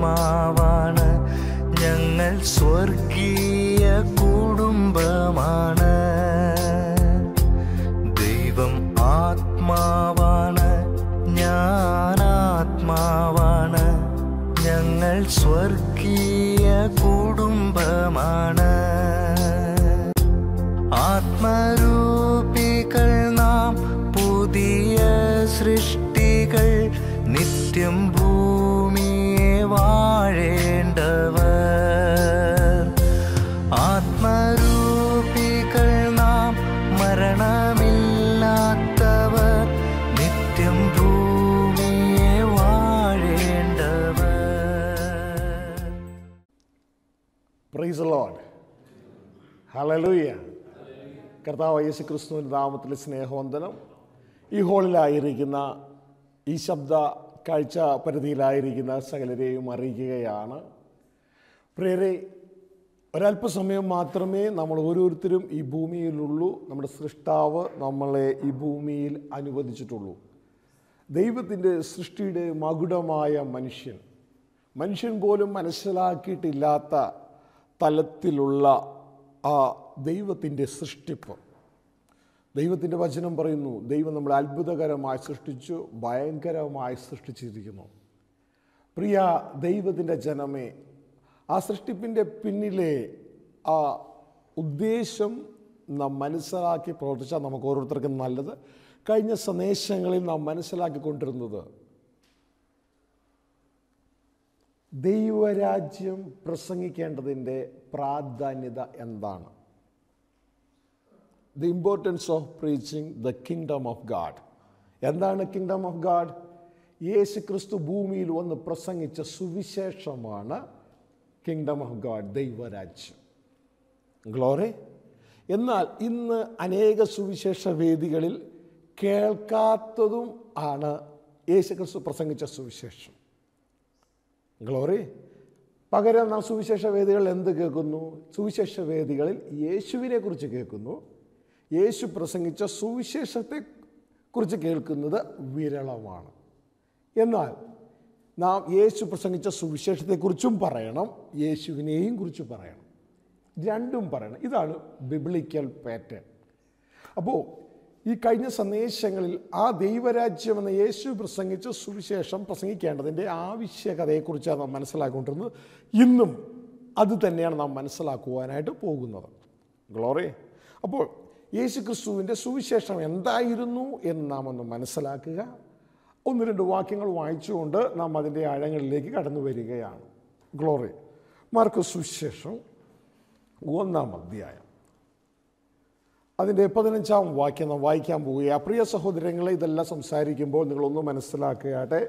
ആത്മാവാണ്, ഞങ്ങൾ സ്വർഗീയ കുടുംബമാണ്. ദൈവം ആത്മാവാണ്, ഞാൻ ആത്മാവാണ്, ഞങ്ങൾ സ്വർഗീയ കുടുംബമാണ്. ആത്മരൂപികൾ നാം, പുതിയ സൃഷ്ടികൾ, നിത്യം ഭൂമിയെ വാഴേണ്ടവർ. ആത്മരൂപികൾ നാം, മരണമില്ലാത്തവർ, നിത്യം ഭൂമിയെ വാഴേണ്ടവർ. Praise the lord. ഹല്ലേലൂയ. കർത്താവ് യേശു ക്രിസ്തുവിൻ്റെ നാമത്തിൽ സ്നേഹവന്ദനം. ഈ ഹോളിലായിരിക്കുന്ന, ഈ ശബ്ദ കാഴ്ച പരിധിയിലായിരിക്കുന്ന സകലരെയും അറിയിക്കുകയാണ്. പ്രിയരെ, ഒരല്പസമയം മാത്രമേ നമ്മൾ ഓരോരുത്തരും ഈ ഭൂമിയിലുള്ളൂ. നമ്മുടെ സൃഷ്ടാവ് നമ്മളെ ഈ ഭൂമിയിൽ അനുവദിച്ചിട്ടുള്ളൂ. ദൈവത്തിൻ്റെ സൃഷ്ടിയുടെ മകുടമായ മനുഷ്യൻ പോലും മനസ്സിലാക്കിയിട്ടില്ലാത്ത തലത്തിലുള്ള ആ ദൈവത്തിൻ്റെ സൃഷ്ടിപ്പ്. ദൈവത്തിൻ്റെ വചനം പറയുന്നു, ദൈവം നമ്മളെ അത്ഭുതകരമായി സൃഷ്ടിച്ചു, ഭയങ്കരമായി സൃഷ്ടിച്ചിരിക്കുന്നു. പ്രിയ ദൈവത്തിൻ്റെ ജനമേ, ആ സൃഷ്ടിപ്പിൻ്റെ പിന്നിലെ ആ ഉദ്ദേശം നാം മനസ്സിലാക്കി പ്രവർത്തിച്ചാൽ നമുക്ക് ഓരോരുത്തർക്കും നല്ലത്. കഴിഞ്ഞ സന്ദേശങ്ങളിൽ നാം മനസ്സിലാക്കിക്കൊണ്ടിരുന്നത് ദൈവരാജ്യം പ്രസംഗിക്കേണ്ടതിൻ്റെ പ്രാധാന്യത എന്താണ്. The importance of preaching the kingdom of God. എന്താണ് കിങ്ഡം ഓഫ് ഗാഡ്? യേശു ക്രിസ്തു ഭൂമിയിൽ വന്ന് പ്രസംഗിച്ച സുവിശേഷമാണ് കിങ്ഡം ഓഫ് ഗാഡ്, ദൈവരാജ്യം. ഗ്ലോറി. എന്നാൽ ഇന്ന് അനേക സുവിശേഷ വേദികളിൽ കേൾക്കാത്തതും ആണ് യേശു ക്രിസ്തു പ്രസംഗിച്ച സുവിശേഷം. ഗ്ലോറി. പകരം നാം സുവിശേഷ വേദികളിൽ എന്ത് കേൾക്കുന്നു? സുവിശേഷ വേദികളിൽ യേശുവിനെ കുറിച്ച് കേൾക്കുന്നു. യേശു പ്രസംഗിച്ച സുവിശേഷത്തെ കുറിച്ച് കേൾക്കുന്നത് വിരളമാണ്. എന്നാൽ നാം യേശു പ്രസംഗിച്ച സുവിശേഷത്തെക്കുറിച്ചും പറയണം, യേശുവിനെയും കുറിച്ച് പറയണം. രണ്ടും പറയണം. ഇതാണ് ബിബ്ലിക്കൽ പാറ്റേൺ. അപ്പോൾ ഈ കഴിഞ്ഞ സന്ദേശങ്ങളിൽ ആ ദൈവരാജ്യം എന്ന യേശു പ്രസംഗിച്ച സുവിശേഷം പ്രസംഗിക്കേണ്ടതിൻ്റെ ആവശ്യകതയെക്കുറിച്ചാണ് നാം മനസ്സിലാക്കിക്കൊണ്ടിരുന്നത്. ഇന്നും അത് തന്നെയാണ് നാം മനസ്സിലാക്കുവാനായിട്ട് പോകുന്നത്. ഗ്ലോറി. അപ്പോൾ യേശു ക്രിസ്തുവിൻ്റെ സുവിശേഷം എന്തായിരുന്നു എന്ന് നാം ഒന്ന് മനസ്സിലാക്കുക. ഒന്ന് രണ്ട് വാക്യങ്ങൾ വായിച്ചുകൊണ്ട് നാം അതിൻ്റെ ആഴങ്ങളിലേക്ക് കടന്നു വരികയാണ്. ഗ്ലോറി. മാർക്കോസ് സുവിശേഷം 1-ാം അധ്യായം അതിൻ്റെ 15-ാം വാക്യം നാം വായിക്കാൻ പോവുകയാണ്. പ്രിയ സഹോദരങ്ങളെ, ഇതെല്ലാം സംസാരിക്കുമ്പോൾ നിങ്ങളൊന്ന് മനസ്സിലാക്കുകയാട്ടെ.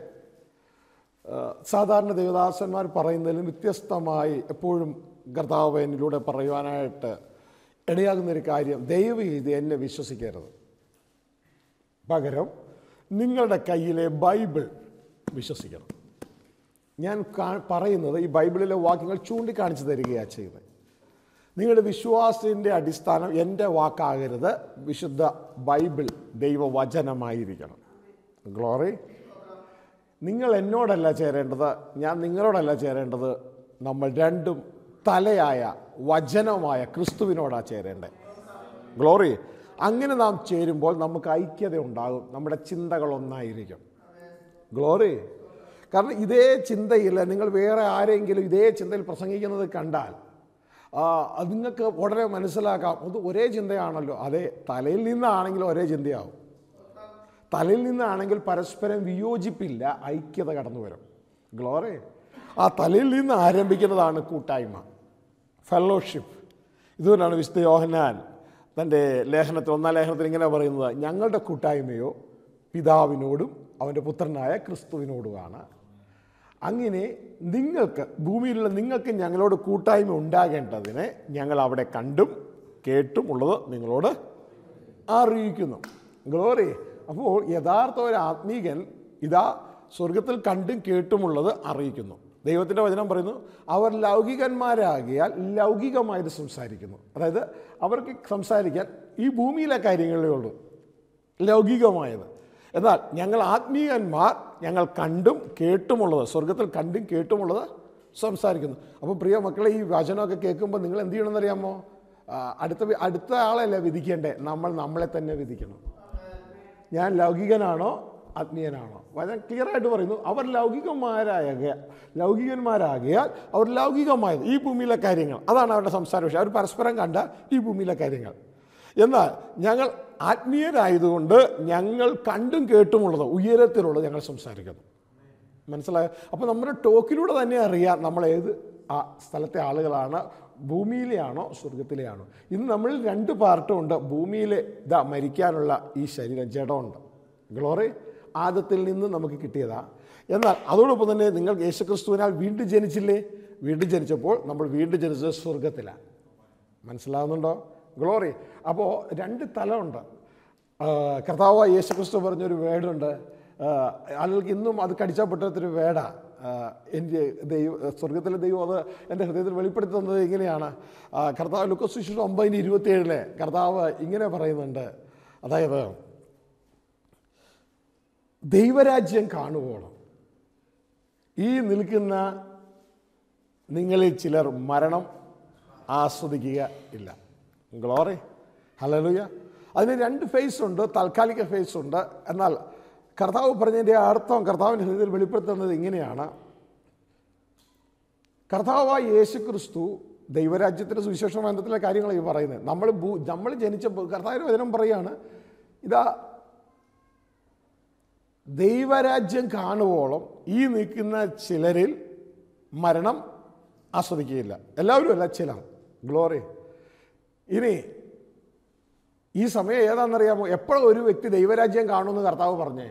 സാധാരണ ദേവദാസന്മാർ പറയുന്നതിലും വ്യത്യസ്തമായി എപ്പോഴും കർത്താവ് എന്നിലൂടെ പറയുവാനായിട്ട് ഇടയാകുന്നൊരു കാര്യം, ദയവ് ചെയ്ത് എന്നെ വിശ്വസിക്കരുത്, പകരം നിങ്ങളുടെ കയ്യിലെ ബൈബിൾ വിശ്വസിക്കണം. ഞാൻ പറയുന്നത് ഈ ബൈബിളിലെ വാക്യങ്ങൾ ചൂണ്ടിക്കാണിച്ചു തരികയാണ് ചെയ്യുന്നത്. നിങ്ങളുടെ വിശ്വാസത്തിൻ്റെ അടിസ്ഥാനം എൻ്റെ വാക്കാകരുത്, വിശുദ്ധ ബൈബിൾ ദൈവവചനമായിരിക്കണം. ഗ്ലോറി. നിങ്ങൾ എന്നോടല്ല ചേരേണ്ടത്, ഞാൻ നിങ്ങളോടല്ല ചേരേണ്ടത്. നമ്മൾ രണ്ടും തലയായ വചനമായ ക്രിസ്തുവിനോടാണ് ചേരേണ്ടത്. ഗ്ലോറി. അങ്ങനെ നാം ചേരുമ്പോൾ നമുക്ക് ഐക്യത ഉണ്ടാകും, നമ്മുടെ ചിന്തകൾ ഒന്നായിരിക്കും. ഗ്ലോറി. കാരണം ഇതേ ചിന്തയിൽ നിങ്ങൾ വേറെ ആരെങ്കിലും ഇതേ ചിന്തയിൽ പ്രസംഗിക്കുന്നത് കണ്ടാൽ അത് നിങ്ങൾക്ക് ഉടനെ മനസ്സിലാക്കാം, അത് ഒരേ ചിന്തയാണല്ലോ. അതെ, തലയിൽ നിന്നാണെങ്കിലും ഒരേ ചിന്തയാവും. തലയിൽ നിന്നാണെങ്കിൽ പരസ്പരം വിയോജിപ്പില്ല, ഐക്യത കടന്നു വരും. ഗ്ലോറി. ആ തലയിൽ നിന്ന് ആരംഭിക്കുന്നതാണ് കൂട്ടായ്മ, ഫെലോഷിപ്പ്. ഇതുകൊണ്ടാണ് വിശുദ്ധ യോഹന്നാൻ തൻ്റെ ലേഖനത്തിൽ 1-ാം ലേഖനത്തിൽ ഇങ്ങനെ പറയുന്നത്, ഞങ്ങളുടെ കൂട്ടായ്മയോ പിതാവിനോടും അവൻ്റെ പുത്രനായ ക്രിസ്തുവിനോടുമാണ്. അങ്ങനെ നിങ്ങൾക്ക്, ഭൂമിയിലുള്ള നിങ്ങൾക്ക് ഞങ്ങളോട് കൂട്ടായ്മ ഉണ്ടാകേണ്ടതിന് ഞങ്ങൾ അവിടെ കണ്ടും കേട്ടും ഉള്ളത് നിങ്ങളോട് അറിയിക്കുന്നു. ഗ്ലോറി. അപ്പോൾ യഥാർത്ഥ ഒരു ആത്മീകൻ ഇതാ സ്വർഗത്തിൽ കണ്ടും കേട്ടുമുള്ളത് അറിയിക്കുന്നു. ദൈവത്തിൻ്റെ വചനം പറയുന്നു, അവർ ലൗകികന്മാരാകിയാൽ ലൗകികമായത് സംസാരിക്കുന്നു. അതായത് അവർക്ക് സംസാരിക്കാൻ ഈ ഭൂമിയിലെ കാര്യങ്ങളേ ഉള്ളൂ, ലൗകികമായത്. എന്നാൽ ഞങ്ങൾ ആത്മീയന്മാർ, ഞങ്ങൾ കണ്ടും കേട്ടുമുള്ളത്, സ്വർഗത്തിൽ കണ്ടും കേട്ടുമുള്ളത് സംസാരിക്കുന്നു. അപ്പോൾ പ്രിയ മക്കളെ, ഈ വചനമൊക്കെ കേൾക്കുമ്പോൾ നിങ്ങൾ എന്ത് ചെയ്യണമെന്നറിയാമോ? അടുത്ത ആളല്ല വിധിക്കേണ്ടേ, നമ്മളെ തന്നെ വിധിക്കണം. ഞാൻ ലൗകികനാണോ ആത്മീയനാണോ? വചനം ക്ലിയറായിട്ട് പറയുന്നു, അവർ ലൗകികന്മാരാകിയാൽ അവർ ലൗകികമായത് ഈ ഭൂമിയിലെ കാര്യങ്ങൾ, അതാണ് അവരുടെ സംസാര വിഷയം. അവർ പരസ്പരം കണ്ട ഈ ഭൂമിയിലെ കാര്യങ്ങൾ. എന്നാൽ ഞങ്ങൾ ആത്മീയരായതുകൊണ്ട് ഞങ്ങൾ കണ്ടും കേട്ടുമുള്ളത് ഉയരത്തിലുള്ളത് ഞങ്ങൾ സംസാരിക്കുന്നു. മനസ്സിലായോ? അപ്പോൾ നമ്മുടെ ടോക്കിലൂടെ തന്നെ അറിയാം നമ്മൾ ഏത് സ്ഥലത്തെ ആളുകളാണ്, ഭൂമിയിലെയാണോ സ്വർഗത്തിലെയാണോ. ഇന്ന് നമ്മളിൽ 2 പാർട്ടും ഉണ്ട്. ഭൂമിയിലെ മരിക്കാനുള്ള ഈ ശരീരം, ജഡമുണ്ട്. ഗ്ലോറി ആദത്തിൽ നിന്ന് നമുക്ക് കിട്ടിയതാ. എന്നാൽ അതോടൊപ്പം തന്നെ നിങ്ങൾ യേശുക്രിസ്തുവിനാൽ വീണ്ടും ജനിച്ചില്ലേ? വീണ്ടും ജനിച്ചപ്പോൾ നമ്മൾ വീണ്ടും ജനിച്ചത് സ്വർഗത്തിലാണ്. മനസ്സിലാവുന്നുണ്ടോ? ഗ്ലോറി. അപ്പോൾ 2 തലമുണ്ട്. കർത്താവായ യേശുക്രിസ്തു പറഞ്ഞൊരു വേർഡുണ്ട്, ആളുകൾക്ക് ഇന്നും അത് കടിച്ചപ്പെട്ടൊരു വേർഡാണ്. എൻ്റെ സ്വർഗത്തിലെ ദൈവം അത് എൻ്റെ ഹൃദയത്തിൽ വെളിപ്പെടുത്തുന്നത് ഇങ്ങനെയാണ്. കർത്താവ് ലൂക്കോസ് സുവിശേഷം 9:27 കർത്താവ് ഇങ്ങനെ പറയുന്നുണ്ട്, അതായത് ദൈവരാജ്യം കാണുവോളം ഈ നിൽക്കുന്ന നിങ്ങളിൽ ചിലർ മരണം ആസ്വദിക്കുക ഇല്ല. Glory, hallelujah. അതിന് 2 ഫേസ് ഉണ്ട്, താൽക്കാലിക ഫേസ് ഉണ്ട്. എന്നാൽ കർത്താവ് പറഞ്ഞതിൻ്റെ അർത്ഥം കർത്താവിൻ്റെ ഹൃദയത്തിൽ വെളിപ്പെടുത്തുന്നത് ഇങ്ങനെയാണ്. കർത്താവായ യേശുക്രിസ്തു ദൈവരാജ്യത്തിൻ്റെ സുവിശേഷ ബന്ധത്തിലെ കാര്യങ്ങളാണ് ഈ പറയുന്നത്. നമ്മൾ ജനിച്ചപ്പോൾ കർത്താവിൻ്റെ വചനം പറയുകയാണ്, ഇതാ ദൈവരാജ്യം കാണുവോളം ഈ നിൽക്കുന്ന ചിലരിൽ മരണം ആസ്വദിക്കുകയില്ല. എല്ലാവരും അല്ല, ചില. ഗ്ലോറി. ഇനി ഈ സമയം ഏതാണെന്നറിയാമോ? എപ്പോഴും ഒരു വ്യക്തി ദൈവരാജ്യം കാണുമെന്ന് കർത്താവ് പറഞ്ഞേ?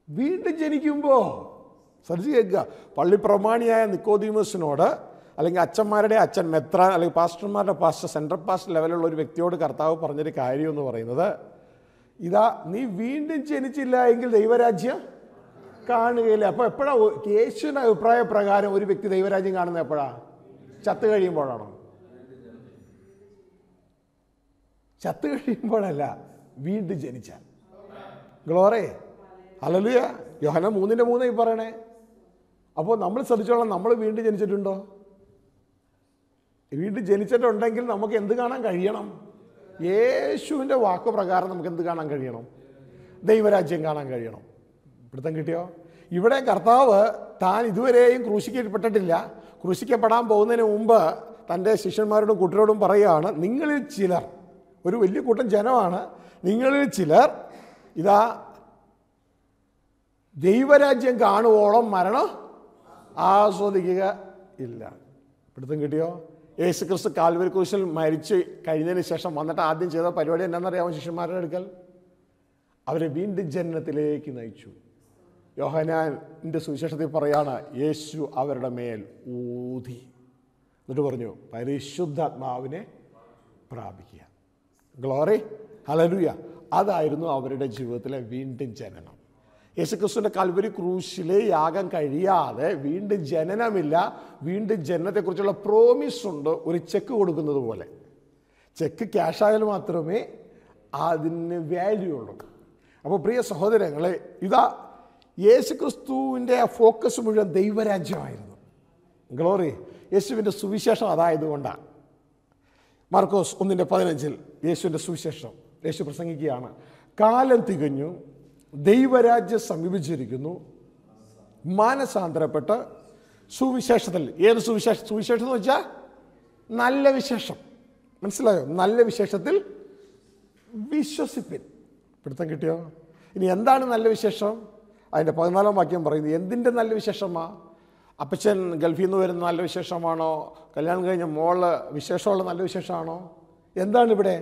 വീണ്ടും ജനിക്കുമ്പോൾ. ശ്രദ്ധിച്ച് കേൾക്കുക. പള്ളി പ്രമാണിയായ നിക്കോദീമസിനോട്, അല്ലെങ്കിൽ അച്ഛന്മാരുടെ അച്ഛൻ മെത്രാൻ, അല്ലെങ്കിൽ പാസ്റ്റർമാരുടെ പാസ്റ്റർ, സെൻട്രൽ പാസ്റ്റർ ലെവലുള്ള ഒരു വ്യക്തിയോട് കർത്താവ് പറഞ്ഞൊരു കാര്യം എന്ന് പറയുന്നത്, ഇതാ നീ വീണ്ടും ജനിച്ചില്ല എങ്കിൽ ദൈവരാജ്യം കാണുകയില്ല. അപ്പോൾ എപ്പോഴാണ് യേശുവിൻ്റെ അഭിപ്രായ പ്രകാരം ഒരു വ്യക്തി ദൈവരാജ്യം കാണുന്നത്? എപ്പോഴാണ്? ചത്ത് കഴിയുമ്പോഴാണോ? ചത്ത് കഴിയുമ്പോഴല്ല, വീണ്ടും ജനിച്ചാൽ. Glory, hallelujah. യോഹന്നാൻ 3:3 പറയണേ. അപ്പോൾ നമ്മൾ ശ്രദ്ധിച്ചോളാം, നമ്മൾ വീണ്ടും ജനിച്ചിട്ടുണ്ടോ? വീണ്ടും ജനിച്ചിട്ടുണ്ടെങ്കിൽ നമുക്ക് എന്ത് കാണാൻ കഴിയണം? യേശുവിൻ്റെ വാക്ക് പ്രകാരം നമുക്ക് എന്ത് കാണാൻ കഴിയണം? ദൈവരാജ്യം കാണാൻ കഴിയണം. പിടുത്തം കിട്ടിയോ? ഇവിടെ കർത്താവ് താൻ ഇതുവരെയും ക്രൂശിക്കപ്പെട്ടിട്ടില്ല. ക്രൂശിക്കപ്പെടാൻ പോകുന്നതിന് മുമ്പ് തൻ്റെ ശിഷ്യന്മാരോടും കൂട്ടരോടും പറയുകയാണ്, നിങ്ങളിൽ ചിലർ, ഒരു വലിയ കൂട്ടം ജനമാണ്, നിങ്ങളിൽ ചിലർ ഇതാ ദൈവരാജ്യം കാണുവോളം മരണം ആസ്വദിക്കുക ഇല്ല. പിടുത്തം കിട്ടിയോ? യേശുക്രിസ്തു കാൽവരി ക്രൂശിൽ മരിച്ച് കഴിഞ്ഞതിന് ശേഷം വന്നിട്ട് ആദ്യം ചെയ്ത പരിപാടി എന്നാണെന്നറിയാമോ? ശിഷ്യന്മാരുടെ അടുക്കൽ അവരെ വീണ്ടും ജനനത്തിലേക്ക് നയിച്ചു. യോഹന്നാന്റെ സുവിശേഷത്തിൽ പറയാണ്, യേശു അവരുടെ മേൽ ഊതി, എന്നിട്ട് പറഞ്ഞു, പരിശുദ്ധാത്മാവിനെ പ്രാപിക്കുക. Glory, hallelujah. അതായിരുന്നു അവരുടെ ജീവിതത്തിലെ വീണ്ടും ജനനം. യേശുക്രിസ്തുവിൻ്റെ കാൽവരി ക്രൂശിലെ യാഗം കഴിയാതെ വീണ്ടും ജനനമില്ല. വീണ്ടും ജനനത്തെക്കുറിച്ചുള്ള പ്രോമിസ് ഉണ്ട്, ഒരു ചെക്ക് കൊടുക്കുന്നത് പോലെ. ചെക്ക് ക്യാഷായാൽ മാത്രമേ അതിന് വാല്യൂ ഉള്ളൂ. അപ്പോൾ പ്രിയ സഹോദരങ്ങളെ, ഇതാ യേശുക്രിസ്തുവിൻ്റെ ഫോക്കസ് മുഴുവൻ ദൈവരാജ്യമായിരുന്നു. ഗ്ലോറി. യേശുവിൻ്റെ സുവിശേഷം അതായതുകൊണ്ടാണ്. മാർക്കോസ് 1:15 യേശുവിൻ്റെ സുവിശേഷം യേശു പ്രസംഗിക്കുകയാണ്, കാലം തികഞ്ഞു, ദൈവരാജ്യം സമീപിച്ചിരിക്കുന്നു, മാനസാന്തരപ്പെട്ട് സുവിശേഷത്തിൽ. ഏത് സുവിശേഷം? സുവിശേഷം എന്ന് വെച്ചാൽ നല്ല വിശേഷം. മനസ്സിലായോ? നല്ല വിശേഷത്തിൽ വിശ്വസിപ്പിൻ. പിടുത്തം കിട്ടിയോ? ഇനി എന്താണ് നല്ല വിശേഷം? അതിൻ്റെ 14-ാം വാക്യം പറയുന്നത് എന്തിൻ്റെ നല്ല വിശേഷമാണ്? അപ്പച്ചൻ ഗൾഫിൽ നിന്ന് വരുന്ന നല്ല വിശേഷമാണോ? കല്യാണം കഴിഞ്ഞ മോള് വിശേഷമുള്ള നല്ല വിശേഷമാണോ? എന്താണ് ഇവിടെ?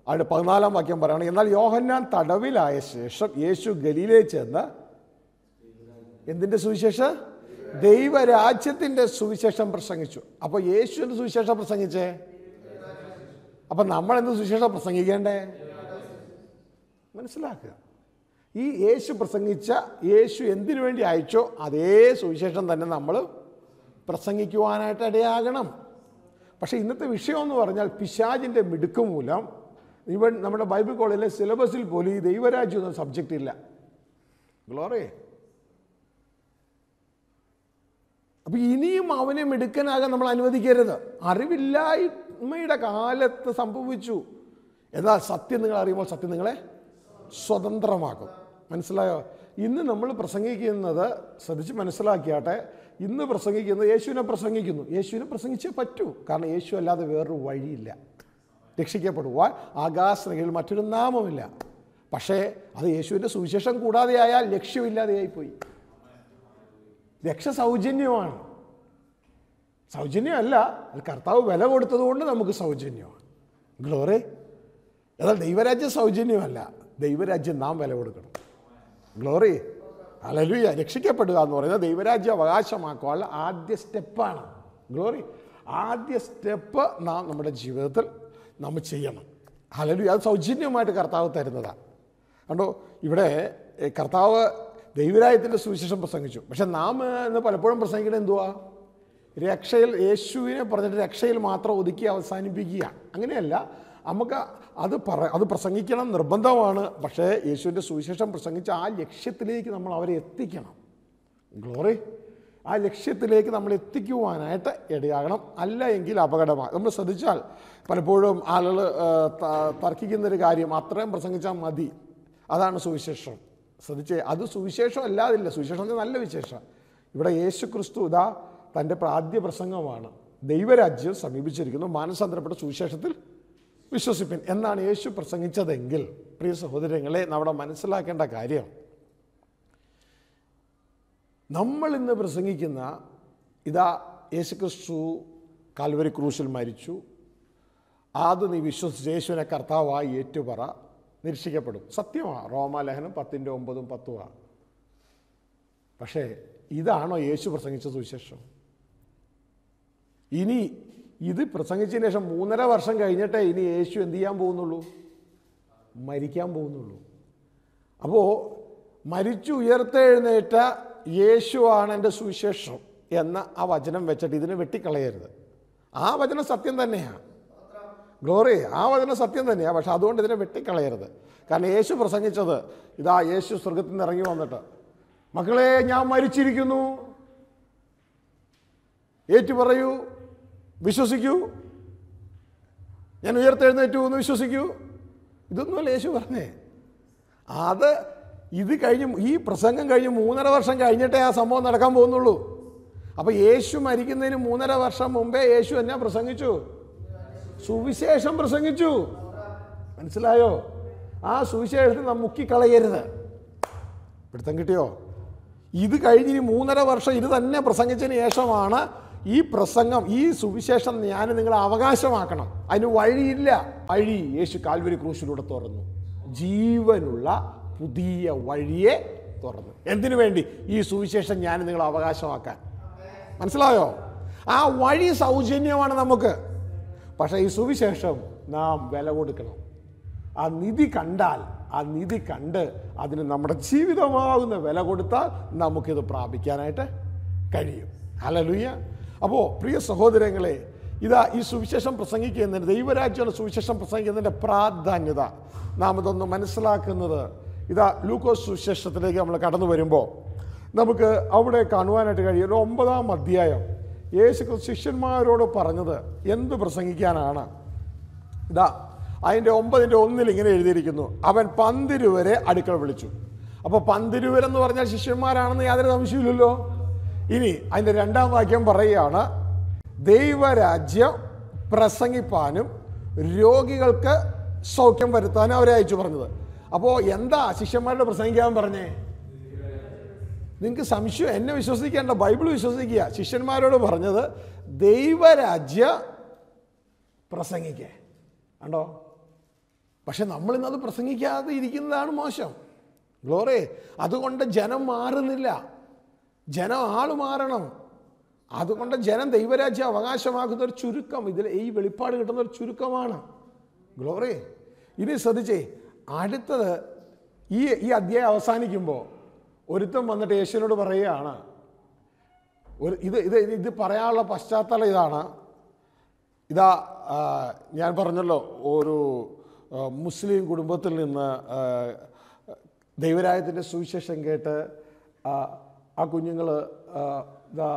അതിൻ്റെ 14-ാം വാക്യം പറയുകയാണ്, എന്നാൽ യോഹന്നാൻ തടവിലായ ശേഷം യേശു ഗലീലയിൽ ചെന്ന് എന്തിൻ്റെ സുവിശേഷം? ദൈവരാജ്യത്തിൻ്റെ സുവിശേഷം പ്രസംഗിച്ചു. അപ്പോൾ യേശുവിൻ്റെ സുവിശേഷം പ്രസംഗിച്ചേ? അപ്പം നമ്മളെന്ത് സുവിശേഷം പ്രസംഗിക്കേണ്ടേ? മനസ്സിലാക്കുക. ഈ യേശു പ്രസംഗിച്ച, യേശു എന്തിനു വേണ്ടി അയച്ചോ അതേ സുവിശേഷം തന്നെ നമ്മൾ പ്രസംഗിക്കുവാനായിട്ട് ഇടയാകണം. പക്ഷേ ഇന്നത്തെ വിഷയം എന്ന് പറഞ്ഞാൽ പിശാചിൻ്റെ മിടുക്ക് മൂലം ഇവൻ നമ്മുടെ ബൈബിൾ കോളേജിലെ സിലബസിൽ പോലും ഈ ദൈവരാജ്യം ഒന്നും സബ്ജക്റ്റ് ഇല്ല. ഗ്ലോറി. അപ്പം ഇനിയും അവനെ മിടുക്കനാകാൻ നമ്മൾ അനുവദിക്കരുത്. അറിവില്ലായ്മയുടെ കാലത്ത് സംഭവിച്ചു. എന്നാൽ സത്യം നിങ്ങൾ അറിയുമ്പോൾ സത്യം നിങ്ങളെ സ്വതന്ത്രമാക്കും. മനസ്സിലായോ? ഇന്ന് നമ്മൾ പ്രസംഗിക്കുന്നത് ശ്രദ്ധിച്ച് മനസ്സിലാക്കിയാട്ടെ. ഇന്ന് പ്രസംഗിക്കുന്നത് യേശുവിനെ പ്രസംഗിക്കുന്നു. യേശുവിനെ പ്രസംഗിച്ചേ പറ്റൂ. കാരണം യേശു അല്ലാതെ വേറൊരു വഴിയില്ല. രക്ഷിക്കപ്പെടുവാൻ ആകാശത്തിൽ മറ്റൊരു നാമമില്ല. പക്ഷേ അത് യേശുവിൻ്റെ സുവിശേഷം കൂടാതെ ആയാൽ ലക്ഷ്യമില്ലാതെയായിപ്പോയി. രക്ഷ സൗജന്യമാണ്. സൗജന്യമല്ല, അത് കർത്താവ് വില കൊടുത്തതുകൊണ്ട് നമുക്ക് സൗജന്യമാണ്. ഗ്ലോറി. എന്നാൽ ദൈവരാജ്യം സൗജന്യമല്ല. ദൈവരാജ്യം നാം വില കൊടുക്കണം. ഗ്ലോറി. ഹല്ലേലൂയ. രക്ഷിക്കപ്പെടുക എന്ന് പറയുന്നത് ദൈവരാജ്യം അവകാശമാക്കുവാനുള്ള ആദ്യ സ്റ്റെപ്പാണ്. ഗ്ലോറി. ആദ്യ സ്റ്റെപ്പ് നാം നമ്മുടെ ജീവിതത്തിൽ നമ്മൾ ചെയ്യണം. ഹല്ലേലൂയ. അത് സൗജന്യമായിട്ട് കർത്താവ് തരുന്നതാണ്. കണ്ടോ, ഇവിടെ കർത്താവ് ദൈവരാജ്യത്തിൻ്റെ സുവിശേഷം പ്രസംഗിച്ചു. പക്ഷെ നാം ഇന്ന് പലപ്പോഴും പ്രസംഗിക്കുന്നത് എന്തുവാ? രക്ഷയിൽ, യേശുവിനെ പറഞ്ഞിട്ട് രക്ഷയിൽ മാത്രം ഒതുക്കി അവസാനിപ്പിക്കുക. അങ്ങനെയല്ല. നമുക്ക് അത് പ്രസംഗിക്കണം, നിർബന്ധമാണ്. പക്ഷേ യേശുവിൻ്റെ സുവിശേഷം പ്രസംഗിച്ച് ആ ലക്ഷ്യത്തിലേക്ക് നമ്മൾ അവരെ എത്തിക്കണം. ഗ്ലോറി. ആ ലക്ഷ്യത്തിലേക്ക് നമ്മൾ എത്തിക്കുവാനായിട്ട് ഇടയാകണം. അല്ല എങ്കിൽ അപകടമാണ്. നമ്മൾ ശ്രദ്ധിച്ചാൽ പലപ്പോഴും ആളുകൾ തർക്കിക്കുന്നൊരു കാര്യം, അത്രയും പ്രസംഗിച്ചാൽ മതി, അതാണ് സുവിശേഷം. ശ്രദ്ധിച്ചേ, അത് സുവിശേഷം അല്ലാതില്ല. സുവിശേഷം നല്ല വിശേഷം. ഇവിടെ യേശു ക്രിസ്തു ഇതാ തൻ്റെ ആദ്യ പ്രസംഗമാണ്. ദൈവരാജ്യം സമീപിച്ചിരിക്കുന്നു, മാനസാന്തരപ്പെട്ട സുവിശേഷത്തിൽ വിശ്വസിപ്പിൻ എന്നാണ് യേശു പ്രസംഗിച്ചതെങ്കിൽ, പ്രിയ സഹോദരങ്ങളെ, നമ്മുടെ മനസ്സിലാക്കേണ്ട കാര്യം, നമ്മൾ ഇന്ന് പ്രസംഗിക്കുന്ന ഇതാ യേശു ക്രിസ്തു കാൽവരി ക്രൂശിൽ മരിച്ചു, അത് നീ വിശ്വസിച്ച് യേശുവിനെ കർത്താവായി ഏറ്റുപറ, നിരീക്ഷിക്കപ്പെടും. സത്യമാണ്. റോമാലേഖനം 10:9-10. പക്ഷേ ഇതാണോ യേശു പ്രസംഗിച്ച സുവിശേഷം? ഇനി ഇത് പ്രസംഗിച്ചതിന് ശേഷം 3.5 വർഷം കഴിഞ്ഞിട്ടേ ഇനി യേശു എന്ത് ചെയ്യാൻ പോകുന്നുള്ളൂ? മരിക്കാൻ പോകുന്നുള്ളൂ. അപ്പോൾ മരിച്ചു ഉയർത്തെഴുന്നേറ്റ യേശുവാണ് എൻ്റെ സുവിശേഷം എന്ന ആ വചനം വെച്ചിട്ട് ഇതിനെ വെട്ടിക്കളയരുത്. ആ വചനം സത്യം തന്നെയാണ്. ഗ്ലോറി. ആ വചനം സത്യം തന്നെയാണ്. പക്ഷെ അതുകൊണ്ട് ഇതിനെ വെട്ടിക്കളയരുത്. കാരണം യേശു പ്രസംഗിച്ചത് ഇതാ, യേശു സ്വർഗത്തിൽ നിന്ന് ഇറങ്ങി വന്നിട്ട്, മക്കളെ ഞാൻ മരിച്ചിരിക്കുന്നു, ഏറ്റു പറയൂ, വിശ്വസിക്കൂ, ഞാൻ ഉയർത്തെഴുന്നേറ്റു എന്ന് വിശ്വസിക്കൂ. ഇതൊന്നുമല്ല യേശു പറഞ്ഞേ. ഇത് കഴിഞ്ഞ്, ഈ പ്രസംഗം കഴിഞ്ഞ് 3.5 വർഷം കഴിഞ്ഞിട്ടേ ആ സംഭവം നടക്കാൻ പോകുന്നുള്ളൂ. അപ്പോൾ യേശു മരിക്കുന്നതിന് 3.5 വർഷം മുമ്പേ യേശു എന്നാ പ്രസംഗിച്ചു? സുവിശേഷം പ്രസംഗിച്ചു. മനസ്സിലായോ? ആ സുവിശേഷത്തിൽ നാം മുക്കിക്കളയരുത്. പിടുത്തം കിട്ടിയോ? ഇത് കഴിഞ്ഞ് ഇനി 3.5 വർഷം ഇത് തന്നെ പ്രസംഗിച്ചതിന് ശേഷമാണ് ഈ പ്രസംഗം, ഈ സുവിശേഷം ഞാൻ നിങ്ങളെ അവകാശമാക്കണം. അതിന് വഴിയില്ല. വഴി യേശു കാൽവരി ക്രൂശിലൂടെ തുറന്നു. ജീവനുള്ള പുതിയ വഴിയെ തുറന്നു. എന്തിനു വേണ്ടി? ഈ സുവിശേഷം ഞാൻ നിങ്ങളെ അവകാശമാക്കാൻ. മനസ്സിലായോ? ആ വഴി സൗജന്യമാണ് നമുക്ക്. പക്ഷേ ഈ സുവിശേഷം നാം വില കൊടുക്കണം. ആ നിധി കണ്ടാൽ, ആ നിധി കണ്ട് അതിന് നമ്മുടെ ജീവിതമാകുന്ന വില കൊടുത്താൽ നമുക്കിത് പ്രാപിക്കാനായിട്ട് കഴിയും. ഹല്ലേലൂയ. അപ്പോൾ പ്രിയ സഹോദരങ്ങളെ, ഇതാ ഈ സുവിശേഷം പ്രസംഗിക്കുന്നതിന്, ദൈവരാജ്യമാണ് സുവിശേഷം പ്രസംഗിക്കുന്നതിൻ്റെ പ്രാധാന്യത നാം ഇതൊന്ന് മനസ്സിലാക്കുന്നത്. ഇതാ ലൂക്കോസ് സുവിശേഷത്തിലേക്ക് നമ്മൾ കടന്നു വരുമ്പോൾ നമുക്ക് അവിടെ കാണുവാനായിട്ട് കഴിയും. 9-ാം അധ്യായം യേശു ശിഷ്യന്മാരോട് പറഞ്ഞത് എന്ത് പ്രസംഗിക്കാനാണ്? ഇതാ അതിൻ്റെ 9:1 ഇങ്ങനെ എഴുതിയിരിക്കുന്നു, അവൻ 12 പേരെ അടുക്കൽ വിളിച്ചു. അപ്പോൾ 12 പേരെന്ന് പറഞ്ഞാൽ ശിഷ്യന്മാരാണെന്ന് യാതൊരു സംശയമില്ലല്ലോ. ഇനി അതിൻ്റെ 2-ാം വാക്യം പറയുകയാണ്, ദൈവരാജ്യം പ്രസംഗിപ്പാനും രോഗികൾക്ക് സൗഖ്യം വരുത്താനും അവരെ അയച്ചു പറഞ്ഞത്. അപ്പോൾ എന്താ ശിഷ്യന്മാരോട് പ്രസംഗിക്കാൻ പറഞ്ഞേ? നിങ്ങൾക്ക് സംശയം? എന്നെ വിശ്വസിക്കേണ്ട, ബൈബിൾ വിശ്വസിക്കുക. ശിഷ്യന്മാരോട് പറഞ്ഞത് ദൈവരാജ്യ പ്രസംഗിക്കേ. കണ്ടോ? പക്ഷെ നമ്മളിന്നത് പ്രസംഗിക്കാതെ ഇരിക്കുന്നതാണ് മോശം. ഗ്ലോറി. അതുകൊണ്ട് ജനം മാറുന്നില്ല. ജനം ആൾ മാറണം. അതുകൊണ്ട് ജനം ദൈവരാജ്യം അവകാശമാക്കുന്ന ഒരു ചുരുക്കം, ഇതിൽ ഈ വെളിപ്പാട് കിട്ടുന്ന ഒരു ഗ്ലോറി. ഇനി ശ്രദ്ധിച്ചേ, അടുത്തത് ഈ അധ്യായം അവസാനിക്കുമ്പോൾ ഒരുത്തം വന്നിട്ട് യേശുവിനോട് പറയുകയാണ്, ഇത് പറയാനുള്ള പശ്ചാത്തലം ഇതാണ്. ഇതാ ഞാൻ പറഞ്ഞല്ലോ, ഒരു മുസ്ലിം കുടുംബത്തിൽ നിന്ന് ദൈവരാജ്യത്തിൻ്റെ സുവിശേഷം കേട്ട് ആ കുഞ്ഞുങ്ങൾ ഇതാ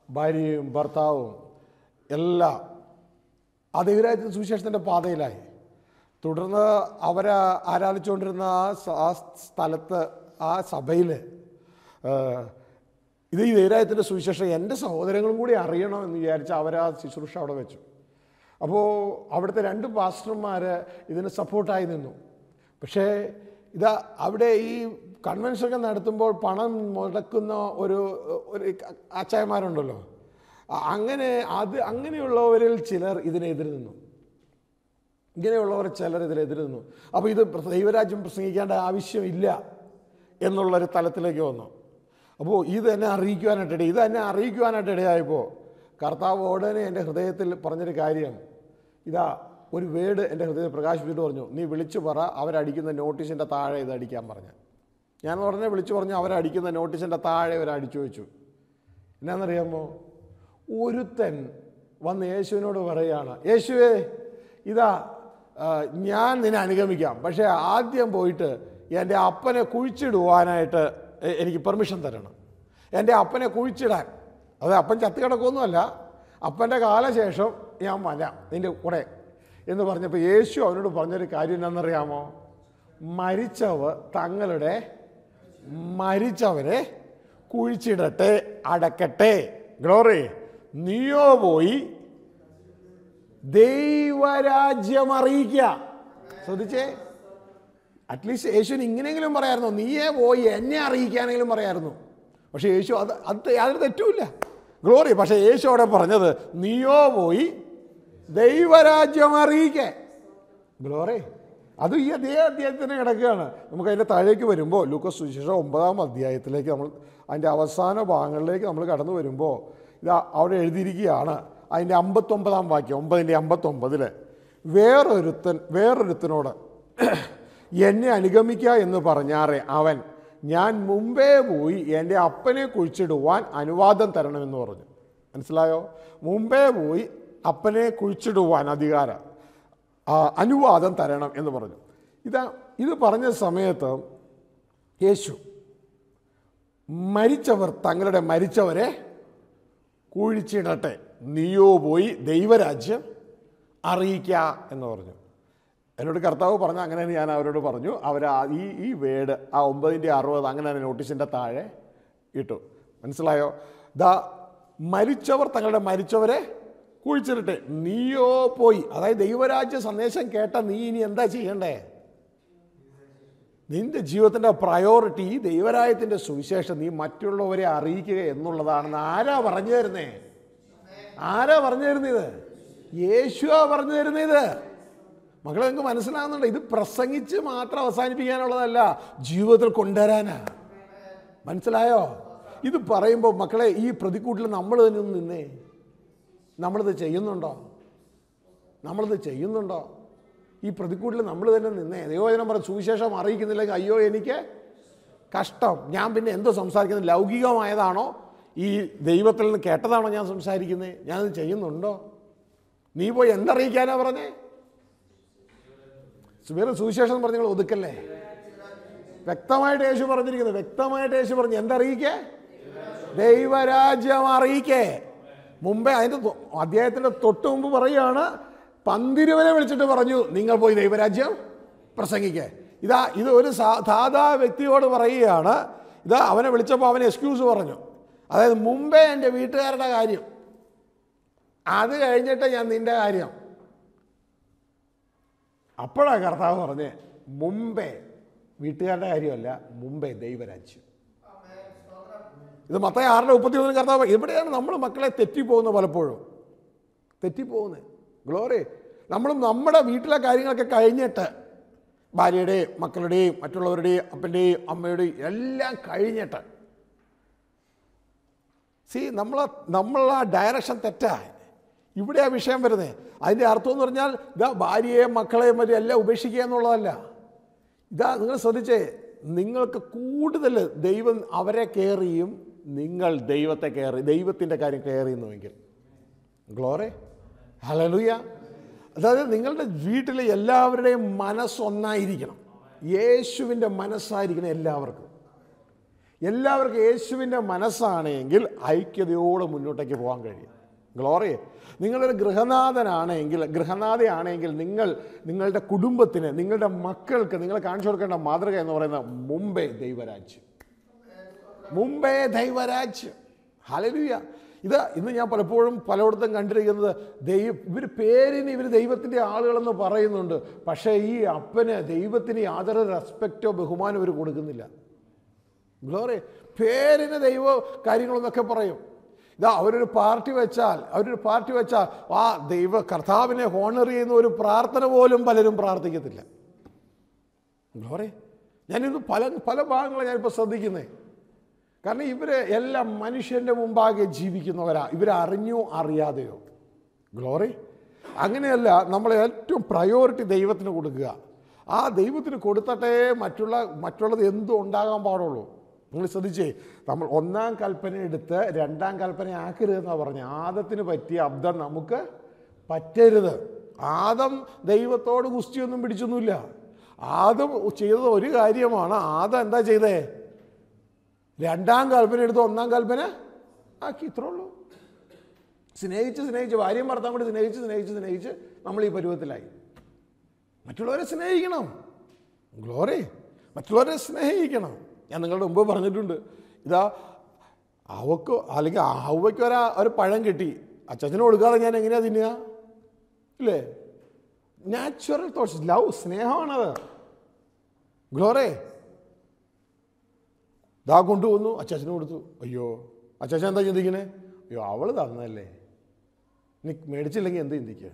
ഭാര്യയും ഭർത്താവും എല്ലാം ആ ദൈവരാജ്യത്തിൻ്റെ സുവിശേഷത്തിൻ്റെ പാതയിലായി. തുടർന്ന് അവർ ആരാധിച്ചുകൊണ്ടിരുന്ന ആ സ്ഥലത്ത്, ആ സഭയിൽ ഇത് ഈ ദൈവരാജ്യത്തിൻ്റെ സുവിശേഷം എൻ്റെ സഹോദരങ്ങളും കൂടി അറിയണമെന്ന് വിചാരിച്ച് അവർ ആ ശുശ്രൂഷ അവിടെ വെച്ചു. അപ്പോൾ അവിടുത്തെ 2 പാസ്റ്റർമാർ ഇതിന് സപ്പോർട്ടായി നിന്നു. പക്ഷേ ഇതാ അവിടെ ഈ കൺവെൻഷനൊക്കെ നടത്തുമ്പോൾ പണം മുടക്കുന്ന ഒരു ആച്ചായന്മാരുണ്ടല്ലോ, അങ്ങനെയുള്ളവരിൽ ചിലർ ഇതിനെതിരെ നിന്നു. ചിലർ ഇതിനെതിരെ നിന്നു. അപ്പോൾ ഇത് ദൈവരാജ്യം പ്രസംഗിക്കേണ്ട ആവശ്യമില്ല എന്നുള്ളൊരു തലത്തിലേക്ക് വന്നു. അപ്പോൾ ഇത് എന്നെ അറിയിക്കുവാനായിട്ട് ഇടയായപ്പോൾ കർത്താവ് ഉടനെ എൻ്റെ ഹൃദയത്തിൽ പറഞ്ഞൊരു കാര്യം, ഇതാ ഒരു വേർഡ് എൻ്റെ ഹൃദയത്തിൽ പ്രകാശിപ്പിച്ചിട്ട് പറഞ്ഞു, നീ വിളിച്ചു പറ അവരടിക്കുന്ന നോട്ടീസിൻ്റെ താഴെ ഇത് അടിക്കാൻ പറഞ്ഞു. ഞാൻ ഉടനെ വിളിച്ചു പറഞ്ഞു അവരടിക്കുന്ന നോട്ടീസിൻ്റെ താഴെ അവരടിച്ചു വെച്ചു. എന്നാണെന്നറിയാമോ, ഒരുത്തൻ വന്ന് യേശുവിനോട് പറയുകയാണ്, യേശുവേ ഇതാ ഞാൻ നിന്നെ അനുഗമിക്കാം, പക്ഷേ ആദ്യം പോയിട്ട് എൻ്റെ അപ്പനെ കുഴിച്ചിടുവാനായിട്ട് എനിക്ക് പെർമിഷൻ തരണം. എൻ്റെ അപ്പനെ കുഴിച്ചിടാൻ, അത് അപ്പൻ ചത്ത് കിടക്കൊന്നുമല്ല, അപ്പൻ്റെ കാലശേഷം ഞാൻ വരാം നിൻ്റെ കൂടെ എന്ന് പറഞ്ഞപ്പോൾ യേശു അവനോട് പറഞ്ഞൊരു കാര്യം എന്താണെന്നറിയാമോ, മരിച്ചവരെ കുഴിച്ചിടട്ടെ, അടക്കട്ടെ. ഗ്ലോറി. നീയോ പോയി ദൈവരാജ്യം അറിയിക്കുക. ശ്രദ്ധിച്ചേ, അറ്റ്ലീസ്റ്റ് യേശുവിന് ഇങ്ങനെയെങ്കിലും പറയാമായിരുന്നു, നീയേ പോയി എന്നെ അറിയിക്കാനെങ്കിലും പറയാമായിരുന്നു. പക്ഷേ യേശു അത് യാതൊരു തെറ്റുമില്ല. ഗ്ലോറി. പക്ഷേ യേശു അവിടെ പറഞ്ഞത് നീയോ പോയി ദൈവരാജ്യം അറിയിക്കേ. ഗ്ലോറി. അത് ഈ അധ്യായത്തിന് കിടക്കുകയാണ്. നമുക്ക് അതിൻ്റെ താഴേക്ക് വരുമ്പോൾ ലൂക്കോസ് സുവിശേഷം 9-ാം അധ്യായത്തിലേക്ക് നമ്മൾ അതിൻ്റെ അവസാന ഭാഗങ്ങളിലേക്ക് നമ്മൾ കടന്നു വരുമ്പോൾ ഇതാ അവിടെ എഴുതിയിരിക്കുകയാണ്. അതിൻ്റെ 59-ാം വാക്യം, 9-ന്റെ 59 വേറൊരുത്തനോട് എന്നെ അനുഗമിക്കുക എന്ന് പറഞ്ഞാറേ അവൻ, ഞാൻ മുമ്പേ പോയി എൻ്റെ അപ്പനെ കുഴിച്ചിടുവാൻ അനുവാദം തരണമെന്ന് പറഞ്ഞു. മനസ്സിലായോ? മുമ്പേ പോയി അപ്പനെ കുഴിച്ചിടുവാൻ അനുവാദം തരണം എന്ന് പറഞ്ഞു. ഇത് പറഞ്ഞ സമയത്ത് യേശു തങ്ങളുടെ മരിച്ചവരെ കുഴിച്ചിടട്ടെ, നീയോ പോയി ദൈവരാജ്യം അറിയിക്കുക എന്ന് പറഞ്ഞു. എന്നോട് കർത്താവ് പറഞ്ഞു, അങ്ങനെ ഞാൻ അവരോട് പറഞ്ഞു. അവർ ഈ വേർഡ് 9-60 അങ്ങനെ തന്നെ നോട്ടീസിൻ്റെ താഴെ ഇട്ടു. മനസ്സിലായോ? തങ്ങളുടെ മരിച്ചവരെ കുഴിച്ചിടട്ടെ, നീയോ പോയി. അതായത് ദൈവരാജ്യ സന്ദേശം കേട്ട നീ ഇനി എന്താ ചെയ്യണ്ടേ? നിന്റെ ജീവിതത്തിൻ്റെ പ്രയോറിറ്റി ദൈവരാജ്യത്തിൻ്റെ സുവിശേഷം നീ മറ്റുള്ളവരെ അറിയിക്കുക എന്നുള്ളതാണെന്ന് ആരാ പറഞ്ഞു തരുന്നേ? ഇത് യേശുവാ പറഞ്ഞു തരുന്നത്. മക്കളെ, നിങ്ങൾക്ക് മനസ്സിലാകുന്നുണ്ട്? ഇത് പ്രസംഗിച്ച് മാത്രം അവസാനിപ്പിക്കാനുള്ളതല്ല, ജീവിതത്തിൽ കൊണ്ടുവരാനാ. മനസ്സിലായോ? ഇത് പറയുമ്പോൾ മക്കളെ, ഈ പ്രതിക്കൂട്ടിൽ നമ്മൾ തന്നെ ഒന്ന് നിന്നേ. നമ്മളിത് ചെയ്യുന്നുണ്ടോ? ഈ പ്രതിക്കൂട്ടിൽ നമ്മൾ തന്നെ നിന്നേ. ദൈവവചനം പറഞ്ഞ സുവിശേഷം അറിയിക്കുന്നില്ലെങ്കിൽ അയ്യോ എനിക്ക് കഷ്ടം, ഞാൻ പിന്നെ എന്തോ സംസാരിക്കുന്നത്? ലൗകികമായതാണോ, ഈ ദൈവത്തിൽ നിന്ന് കേട്ടതാണോ ഞാൻ സംസാരിക്കുന്നത്? ഞാനത് ചെയ്യുന്നുണ്ടോ? നീ പോയി എന്തറിയിക്കാനാ പറഞ്ഞേ? വേറെ സുവിശേഷം പറഞ്ഞ് നിങ്ങൾ ഒതുക്കല്ലേ? വ്യക്തമായിട്ട് യേശു പറഞ്ഞു എന്തറിയിക്കേ? ദൈവരാജ്യം അറിയിക്കേ. മുമ്പേ അതിൻ്റെ അധ്യായത്തിൻ്റെ തൊട്ട് മുമ്പ് പറയുകയാണ്, പന്തിരുവനെ വിളിച്ചിട്ട് പറഞ്ഞു നിങ്ങൾ പോയി ദൈവരാജ്യം പ്രസംഗിക്കേ. ഇത് ഒരു സാധാ വ്യക്തിയോട് പറയുകയാണ്. അവനെ വിളിച്ചപ്പോൾ അവൻ എക്സ്ക്യൂസ് പറഞ്ഞു. അതായത് മുമ്പേ എൻ്റെ വീട്ടുകാരുടെ കാര്യം, അത് കഴിഞ്ഞിട്ട് ഞാൻ നിൻ്റെ കാര്യം. അപ്പോഴാണ് കർത്താവ് പറഞ്ഞേ, മുമ്പേ വീട്ടുകാരുടെ കാര്യമല്ല, മുമ്പേ ദൈവരാജ്യം. ഇത് മത്തായി 6:31 കർത്താവ്. എവിടെയാണ് നമ്മൾ മക്കളെ തെറ്റിപ്പോകുന്നത്? പലപ്പോഴും തെറ്റിപ്പോകുന്നത്. ഗ്ലോറി. നമ്മളും നമ്മുടെ വീട്ടിലെ കാര്യങ്ങളൊക്കെ കഴിഞ്ഞിട്ട്, ഭാര്യയുടെയും മക്കളുടെയും മറ്റുള്ളവരുടെയും അപ്പൻ്റെയും അമ്മയുടെയും എല്ലാം കഴിഞ്ഞിട്ട്, നമ്മളാ ഡയറക്ഷൻ തെറ്റാണ്. ഇവിടെ ആ വിഷയം വരുന്നത്. അതിൻ്റെ അർത്ഥം എന്ന് പറഞ്ഞാൽ ഭാര്യയെയും മക്കളെയും മറ്റും എല്ലാം ഉപേക്ഷിക്കുക എന്നുള്ളതല്ല. നിങ്ങൾ ശ്രദ്ധിച്ചേ, നിങ്ങൾക്ക് കൂടുതൽ ദൈവം അവരെ കെയറിയും നിങ്ങൾ ദൈവത്തിൻ്റെ കാര്യം കെയർ ചെയ്യുന്നുവെങ്കിൽ, ഗ്ലോറി, ഹല്ലേലൂയ. അതായത് നിങ്ങളുടെ വീട്ടിലെ എല്ലാവരുടെയും മനസ്സൊന്നായിരിക്കണം. യേശുവിൻ്റെ മനസ്സായിരിക്കണം എല്ലാവർക്കും. എല്ലാവർക്കും യേശുവിൻ്റെ മനസ്സാണെങ്കിൽ ഐക്യതയോടെ മുന്നോട്ടേക്ക് പോകാൻ കഴിയും. ഗ്ലോറി. നിങ്ങളൊരു ഗൃഹനാഥയാണെങ്കിൽ നിങ്ങളുടെ കുടുംബത്തിന്, നിങ്ങളുടെ മക്കൾക്ക് നിങ്ങൾ കാണിച്ചു കൊടുക്കേണ്ട മാതൃക എന്ന് പറയുന്നത് മുംബൈ ദൈവരാജ്യം. മുംബൈ ദൈവരാജ്യം. ഹല്ലേലൂയ. ഇന്ന് ഞാൻ പലയിടത്തും കണ്ടിരിക്കുന്നത് ഇവർ പേരിന് ദൈവത്തിൻ്റെ ആളുകളെന്ന് പറയുന്നുണ്ട്. പക്ഷേ ഈ അപ്പന് ദൈവത്തിന് യാതൊരു റെസ്പെക്റ്റോ ബഹുമാനോ ഇവർ കൊടുക്കുന്നില്ല. ഗ്ലോറി. പേരിന് ദൈവ കാര്യങ്ങളെന്നൊക്കെ പറയും. അവരൊരു പാർട്ടി വെച്ചാൽ ആ കർത്താവിനെ ഹോണർ ചെയ്യുന്ന ഒരു പ്രാർത്ഥന പോലും പലരും പ്രാർത്ഥിക്കത്തില്ല. ഗ്ലോറി. ഞാനിന്ന് പല ഭാഗങ്ങളും ഞാനിപ്പോൾ ശ്രദ്ധിക്കുന്നത്. കാരണം ഇവര് എല്ലാം മനുഷ്യൻ്റെ മുമ്പാകെ ജീവിക്കുന്നവരാ. ഇവരറിഞ്ഞോ അറിയാതെയോ. ഗ്ലോറി. അങ്ങനെയല്ല. നമ്മൾ ഏറ്റവും പ്രയോറിറ്റി ദൈവത്തിന് കൊടുക്കുക. ആ ദൈവത്തിന് കൊടുത്തട്ടേ മറ്റുള്ളത് എന്തും ഉണ്ടാകാൻ പാടുള്ളൂ. നിങ്ങൾ ശ്രദ്ധിച്ചേ, നമ്മൾ 1-ാം കൽപ്പന എടുത്ത് 2-ാം കൽപ്പന ആക്കരുതെന്നാണ് പറഞ്ഞത്. ആദത്തിന് പറ്റിയ അബ്ദം നമുക്ക് പറ്റരുത്. ആദം ദൈവത്തോട് ഗുസ്തിയൊന്നും പിടിച്ചൊന്നുമില്ല. ആദം ചെയ്തത് ഒരു കാര്യമാണ്. ആദം എന്താ ചെയ്തേ? 2-ാം കൽപ്പന എടുത്ത് 1-ാം കൽപ്പന ആക്കി. ഇത്രേ ഉള്ളൂ. സ്നേഹിച്ച് ഭാര്യയും ഭർത്താവും കൂടി സ്നേഹിച്ച് നമ്മൾ ഈ പരുവത്തിലായി. മറ്റുള്ളവരെ സ്നേഹിക്കണം. ഗ്ലോറി. മറ്റുള്ളവരെ സ്നേഹിക്കണം. ഞാൻ നിങ്ങളുടെ മുമ്പ് പറഞ്ഞിട്ടുണ്ട്. ഹവ്വയ്ക്ക് ഒരു പഴം കിട്ടി, അച്ഛന് കൊടുക്കാതെ ഞാൻ എങ്ങനെയാ തിന്നുക? ഇല്ലേ? നാച്ചുറൽ തോട്ട്സ്, ലവ്, സ്നേഹമാണത്. ഗ്ലോറി. കൊണ്ടുവന്നു, അച്ചാച്ചന് കൊടുത്തു. അയ്യോ, അച്ചാച്ചൻ എന്താ ചിന്തിക്കണേ? അയ്യോ, അവള് തന്നല്ലേ, നീ മേടിച്ചില്ലെങ്കിൽ എന്ത് ചിന്തിക്കുക?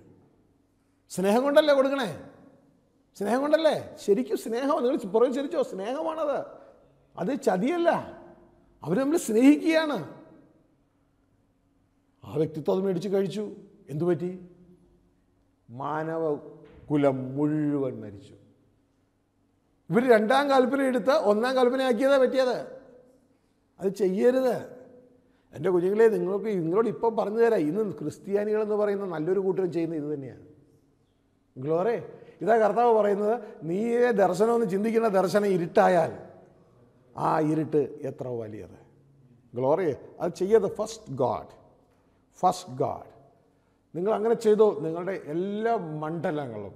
സ്നേഹം കൊണ്ടല്ലേ കൊടുക്കണേ? സ്നേഹം കൊണ്ടല്ലേ? ശരിക്കും സ്നേഹമാണ്. നിങ്ങൾ പുറകെ ശരിച്ചോ? സ്നേഹമാണത്. അത് ചതിയല്ല. അവർ നമ്മൾ സ്നേഹിക്കുകയാണ്. ആ വ്യക്തിത്വം അത് മേടിച്ച് കഴിച്ചു. എന്തു പറ്റി? മാനവ കുലം മുഴുവൻ മരിച്ചു. ഇവർ 2-ാം കൽപ്പന എടുത്ത് 1-ാം കൽപ്പന ആക്കിയതാ പറ്റിയത്. അത് ചെയ്യരുത്. എൻ്റെ കുഞ്ഞുങ്ങളെ, നിങ്ങളോട് ഇപ്പം പറഞ്ഞു തരാം. ഇന്ന് ക്രിസ്ത്യാനികളെന്ന് പറയുന്ന നല്ലൊരു കൂട്ടരും ചെയ്യുന്ന ഇത് തന്നെയാണ്. ഗ്ലോറി. ഇതാ കർത്താവ് പറയുന്നത്. നീയെ ദർശനമെന്ന് ചിന്തിക്കുന്ന ദർശനം ഇരുട്ടായാൽ ആ ഇരുട്ട് എത്ര വലിയത്. ഗ്ലോറി. അത് ചെയ്യരുത്. First God. നിങ്ങൾ അങ്ങനെ ചെയ്തോ, നിങ്ങളുടെ എല്ലാ മണ്ഡലങ്ങളും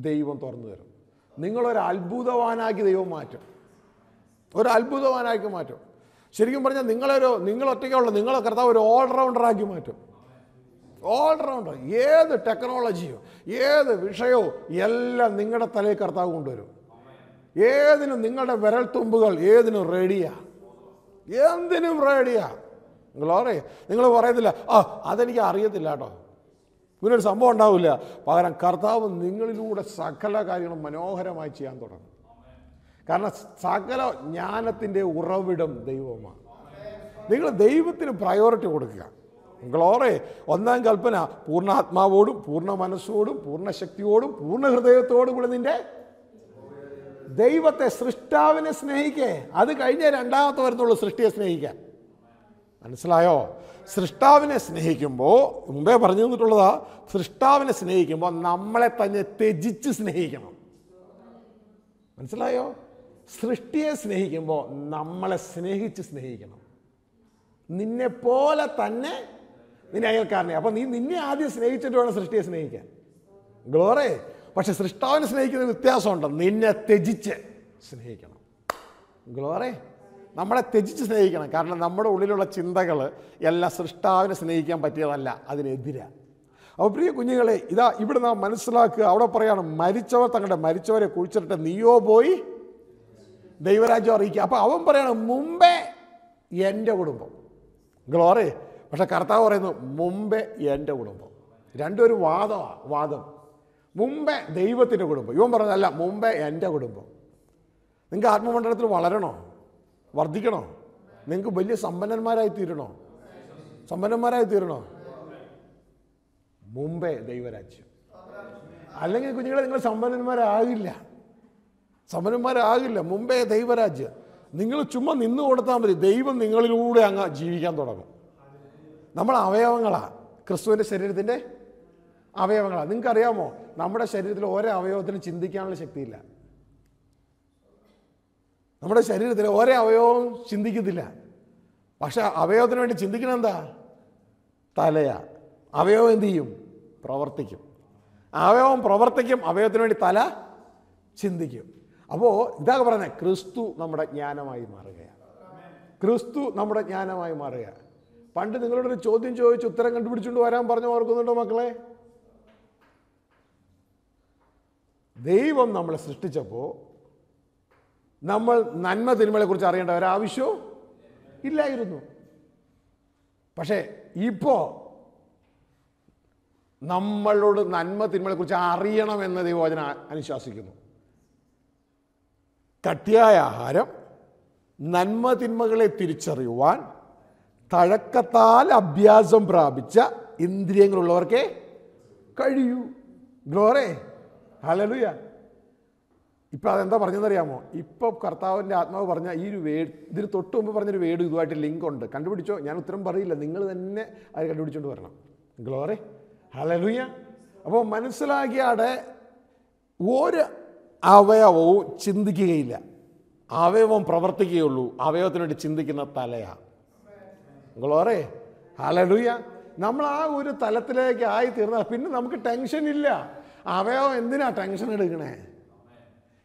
ദൈവം തുറന്നു തരും. നിങ്ങളൊരു അത്ഭുതവാനാക്കി ദൈവം മാറ്റും. ഒരു അത്ഭുതവാനാക്കി മാറ്റും. ശരിക്കും പറഞ്ഞാൽ നിങ്ങളൊറ്റയ്ക്കുള്ള നിങ്ങളെ കർത്താവ് ഒരു ഓൾറൗണ്ടറാക്കി മാറ്റും. ഓൾറൗണ്ടർ. ഏത് ടെക്നോളജിയോ ഏത് വിഷയവും എല്ലാം നിങ്ങളുടെ തലയിൽ കർത്താവ് കൊണ്ടുവരും. ഏതിനും നിങ്ങളുടെ വിരൽത്തുമ്പുകൾ ഏതിനും റെഡിയാ. എന്തിനും റെഡിയാ. ഗ്ലോറി. നിങ്ങൾ പറയത്തില്ല, അതെനിക്ക് അറിയത്തില്ല കേട്ടോ, ഇങ്ങനൊരു സംഭവം ഉണ്ടാവില്ല. പകരം കർത്താവ് നിങ്ങളിലൂടെ സകല കാര്യങ്ങളും മനോഹരമായി ചെയ്യാൻ തുടങ്ങും. കാരണം സകല ജ്ഞാനത്തിൻ്റെ ഉറവിടം ദൈവമാണ്. നിങ്ങൾ ദൈവത്തിന് പ്രയോറിറ്റി കൊടുക്കുക. ഗ്ലോറി. 1-ാം കൽപ്പന പൂർണ്ണാത്മാവോടും പൂർണ്ണ മനസ്സോടും പൂർണ്ണ ശക്തിയോടും പൂർണ്ണ ഹൃദയത്തോടും കൂടെ നിന്റെ ദൈവത്തെ, സൃഷ്ടാവിനെ സ്നേഹിക്കേ. അത് കഴിഞ്ഞേ 2-ാമത്തെ വരുന്നുള്ളൂ സൃഷ്ടിയെ സ്നേഹിക്കാൻ. മനസ്സിലായോ? സൃഷ്ടാവിനെ സ്നേഹിക്കുമ്പോൾ, മുമ്പേ പറഞ്ഞു തന്നിട്ടുള്ളതാ, സൃഷ്ടാവിനെ സ്നേഹിക്കുമ്പോൾ നമ്മളെ തന്നെ ത്യജിച്ച് സ്നേഹിക്കണം. മനസ്സിലായോ? സൃഷ്ടിയെ സ്നേഹിക്കുമ്പോൾ നമ്മളെ സ്നേഹിച്ച് സ്നേഹിക്കണം. നിന്നെ പോലെ തന്നെ നിന്റെ അയൽക്കാരനെ. അപ്പം നിന്നെ ആദ്യം സ്നേഹിച്ചിട്ട് വേണം സൃഷ്ടിയെ സ്നേഹിക്കാൻ. ഗ്ലോറി. പക്ഷെ സൃഷ്ടാവിനെ സ്നേഹിക്കുന്ന വ്യത്യാസമുണ്ട്. നിന്നെ ത്യജിച്ച് സ്നേഹിക്കണം. ഗ്ലോറി. നമ്മളെ ത്യജിച്ച് സ്നേഹിക്കണം. കാരണം നമ്മുടെ ഉള്ളിലുള്ള ചിന്തകൾ എല്ലാം സൃഷ്ടാവിനെ സ്നേഹിക്കാൻ പറ്റിയതല്ല, അതിനെതിരാ. അപ്പോൾ പ്രിയ കുഞ്ഞുങ്ങളെ, ഇവിടെ നാം മനസ്സിലാക്കുക. അവിടെ പറയാണ്, മരിച്ചവരെ കുഴിച്ചിട്ട് നീയോ പോയി ദൈവരാജ്യം അറിയിക്കുക. അപ്പോൾ അവൻ പറയാണ്, മുമ്പേ എൻ്റെ കുടുംബം. ഗ്ലോറി. പക്ഷെ കർത്താവ് പറയുന്നു, മുമ്പേ എൻ്റെ കുടുംബം. രണ്ടൊരു വാദം. മുമ്പേ ദൈവത്തിൻ്റെ കുടുംബം. ഇവൻ പറഞ്ഞതല്ല, മുമ്പേ എൻ്റെ കുടുംബം. നിങ്ങൾക്ക് ആത്മമണ്ഡലത്തിൽ വളരണോ, വർദ്ധിക്കണോ, നിങ്ങൾക്ക് വലിയ സമ്പന്നന്മാരായി തീരണോ, മുമ്പേ ദൈവരാജ്യം. അല്ലെങ്കിൽ കുഞ്ഞുങ്ങളെ നിങ്ങൾ സമ്പന്നന്മാരാകില്ല. മുമ്പേ ദൈവരാജ്യം. നിങ്ങൾ ചുമ്മാ നിന്ന് കൊടുത്താൽ മതി, ദൈവം നിങ്ങളിലൂടെ അങ്ങ് ജീവിക്കാൻ തുടങ്ങും. നമ്മൾ അവയവങ്ങളാണ്, ക്രിസ്തുവിൻ്റെ ശരീരത്തിൻ്റെ അവയവങ്ങളാണ്. നമ്മുടെ ശരീരത്തിൽ ഓരോ അവയവവും ചിന്തിക്കത്തില്ല. പക്ഷെ അവയവത്തിന് വേണ്ടി ചിന്തിക്കണം എന്താ? തലയാ. അവയവം എന്തു ചെയ്യും? പ്രവർത്തിക്കും. അവയവം പ്രവർത്തിക്കും, അവയവത്തിന് വേണ്ടി തല ചിന്തിക്കും. അപ്പോൾ ഇതാ പറയുന്നത്, ക്രിസ്തു നമ്മുടെ ജ്ഞാനമായി മാറുകയാണ്. ക്രിസ്തു നമ്മുടെ ജ്ഞാനമായി മാറുകയാണ്. പണ്ട് നിങ്ങളോടൊരു ചോദ്യം ചോദിച്ച് ഉത്തരം കണ്ടുപിടിച്ചുകൊണ്ട് വരാൻ പറഞ്ഞു ഓർക്കുന്നുണ്ടോ മക്കളെ? ദൈവം നമ്മളെ സൃഷ്ടിച്ചപ്പോൾ നമ്മൾ നന്മ തിന്മകളെ കുറിച്ച് അറിയേണ്ട ഒരാവശ്യവും ഇല്ലായിരുന്നു. പക്ഷേ ഇപ്പോൾ നമ്മളോട് നന്മ തിന്മകളെ കുറിച്ച് അറിയണമെന്ന് ദൈവവചനം അനുശാസിക്കുന്നു. കട്ടിയായ ആഹാരം, നന്മ തിന്മകളെ തിരിച്ചറിയുവാൻ തഴക്കത്താൽ അഭ്യാസം പ്രാപിച്ച ഇന്ദ്രിയങ്ങളുള്ളവർക്കേ കഴിയൂ. Glory, hallelujah. ഇപ്പം അതെന്താ പറഞ്ഞതെന്നറിയാമോ? ഇപ്പോൾ കർത്താവിൻ്റെ ആത്മാവ് പറഞ്ഞ ഈ ഒരു വേഡ്, ഇതിന് തൊട്ട് മുമ്പ് പറഞ്ഞൊരു വേഡ് ഇതുമായിട്ട് ലിങ്ക് ഉണ്ട്. കണ്ടുപിടിച്ചോ? ഞാൻ ഉത്തരം പറയില്ല, നിങ്ങൾ തന്നെ അത് കണ്ടുപിടിച്ചുകൊണ്ട് വരണം. Glory, hallelujah. അപ്പോൾ മനസ്സിലാക്കിയാടെ ഒരു അവയവവും ചിന്തിക്കുകയില്ല, അവയവം പ്രവർത്തിക്കുകയുള്ളൂ. അവയവത്തിന് വേണ്ടി ചിന്തിക്കുന്ന തലയാണ്. Glory, hallelujah. നമ്മൾ ആ ഒരു തലത്തിലേക്ക് ആയി തീർന്നാൽ പിന്നെ നമുക്ക് ടെൻഷൻ ഇല്ല. അവയവം എന്തിനാ ടെൻഷൻ എടുക്കണേ?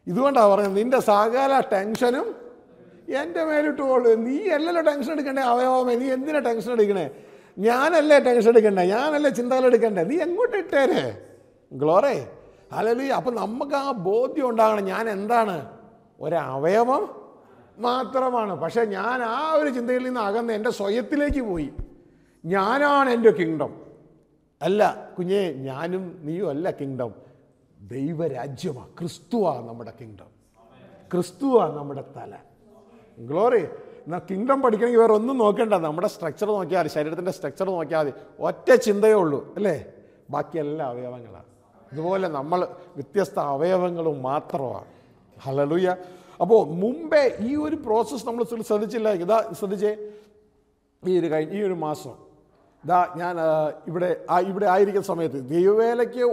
ഇതുകൊണ്ടാണ് പറയുന്നത്, നിന്റെ സകല ടെൻഷനും എൻ്റെ മേലിട്ട് കൊള്ളു. നീ അല്ലല്ലോ ടെൻഷൻ എടുക്കണ്ടേ അവയവമേ, നീ എന്തിനാ ടെൻഷൻ എടുക്കണേ? ഞാനല്ലേ ടെൻഷൻ എടുക്കണ്ടേ, ഞാനല്ലേ ചിന്തകൾ എടുക്കണ്ടേ, നീ എങ്ങോട്ട് ഇട്ടേരെ? Glory, hallelujah. അപ്പം നമുക്ക് ആ ബോധ്യം ഉണ്ടാകണം, ഞാൻ എന്താണ്? ഒരവയവം മാത്രമാണ്. പക്ഷെ ഞാൻ ആ ഒരു ചിന്തയിൽ നിന്ന് അകന്ന് എൻ്റെ സ്വയത്തിലേക്ക് പോയി. ഞാനാണ് എൻ്റെ കിങ്ഡം. അല്ല കുഞ്ഞേ, ഞാനും നീയും അല്ല കിങ്ഡം, ദൈവരാജ്യമാണ്. ക്രിസ്തുവാണ് നമ്മുടെ കിങ്ഡം, ക്രിസ്തുവാണ് നമ്മുടെ തല. ഗ്ലോറി. എന്നാൽ കിങ്ഡം പഠിക്കണമെങ്കിൽ വേറെ ഒന്നും നോക്കേണ്ട, നമ്മുടെ സ്ട്രക്ചർ നോക്കിയാൽ മതി, ശരീരത്തിൻ്റെ സ്ട്രക്ചർ നോക്കിയാൽ മതി. ഒറ്റ ചിന്തയേ ഉള്ളൂ അല്ലേ? ബാക്കിയെല്ലാം അവയവങ്ങളാണ്. ഇതുപോലെ നമ്മൾ വ്യത്യസ്ത അവയവങ്ങളും മാത്രമാണ്. ഹല്ലേലൂയ. അപ്പോൾ മുമ്പേ ഈ ഒരു പ്രോസസ്സ് നമ്മൾ ശ്രദ്ധിച്ചില്ല. ഇതാ ശ്രദ്ധിച്ചേ, ഈ ഒരു മാസം ഇതാ ഞാൻ ഇവിടെ ആയിരിക്കുന്ന സമയത്ത് ദൈവവേലയ്ക്ക്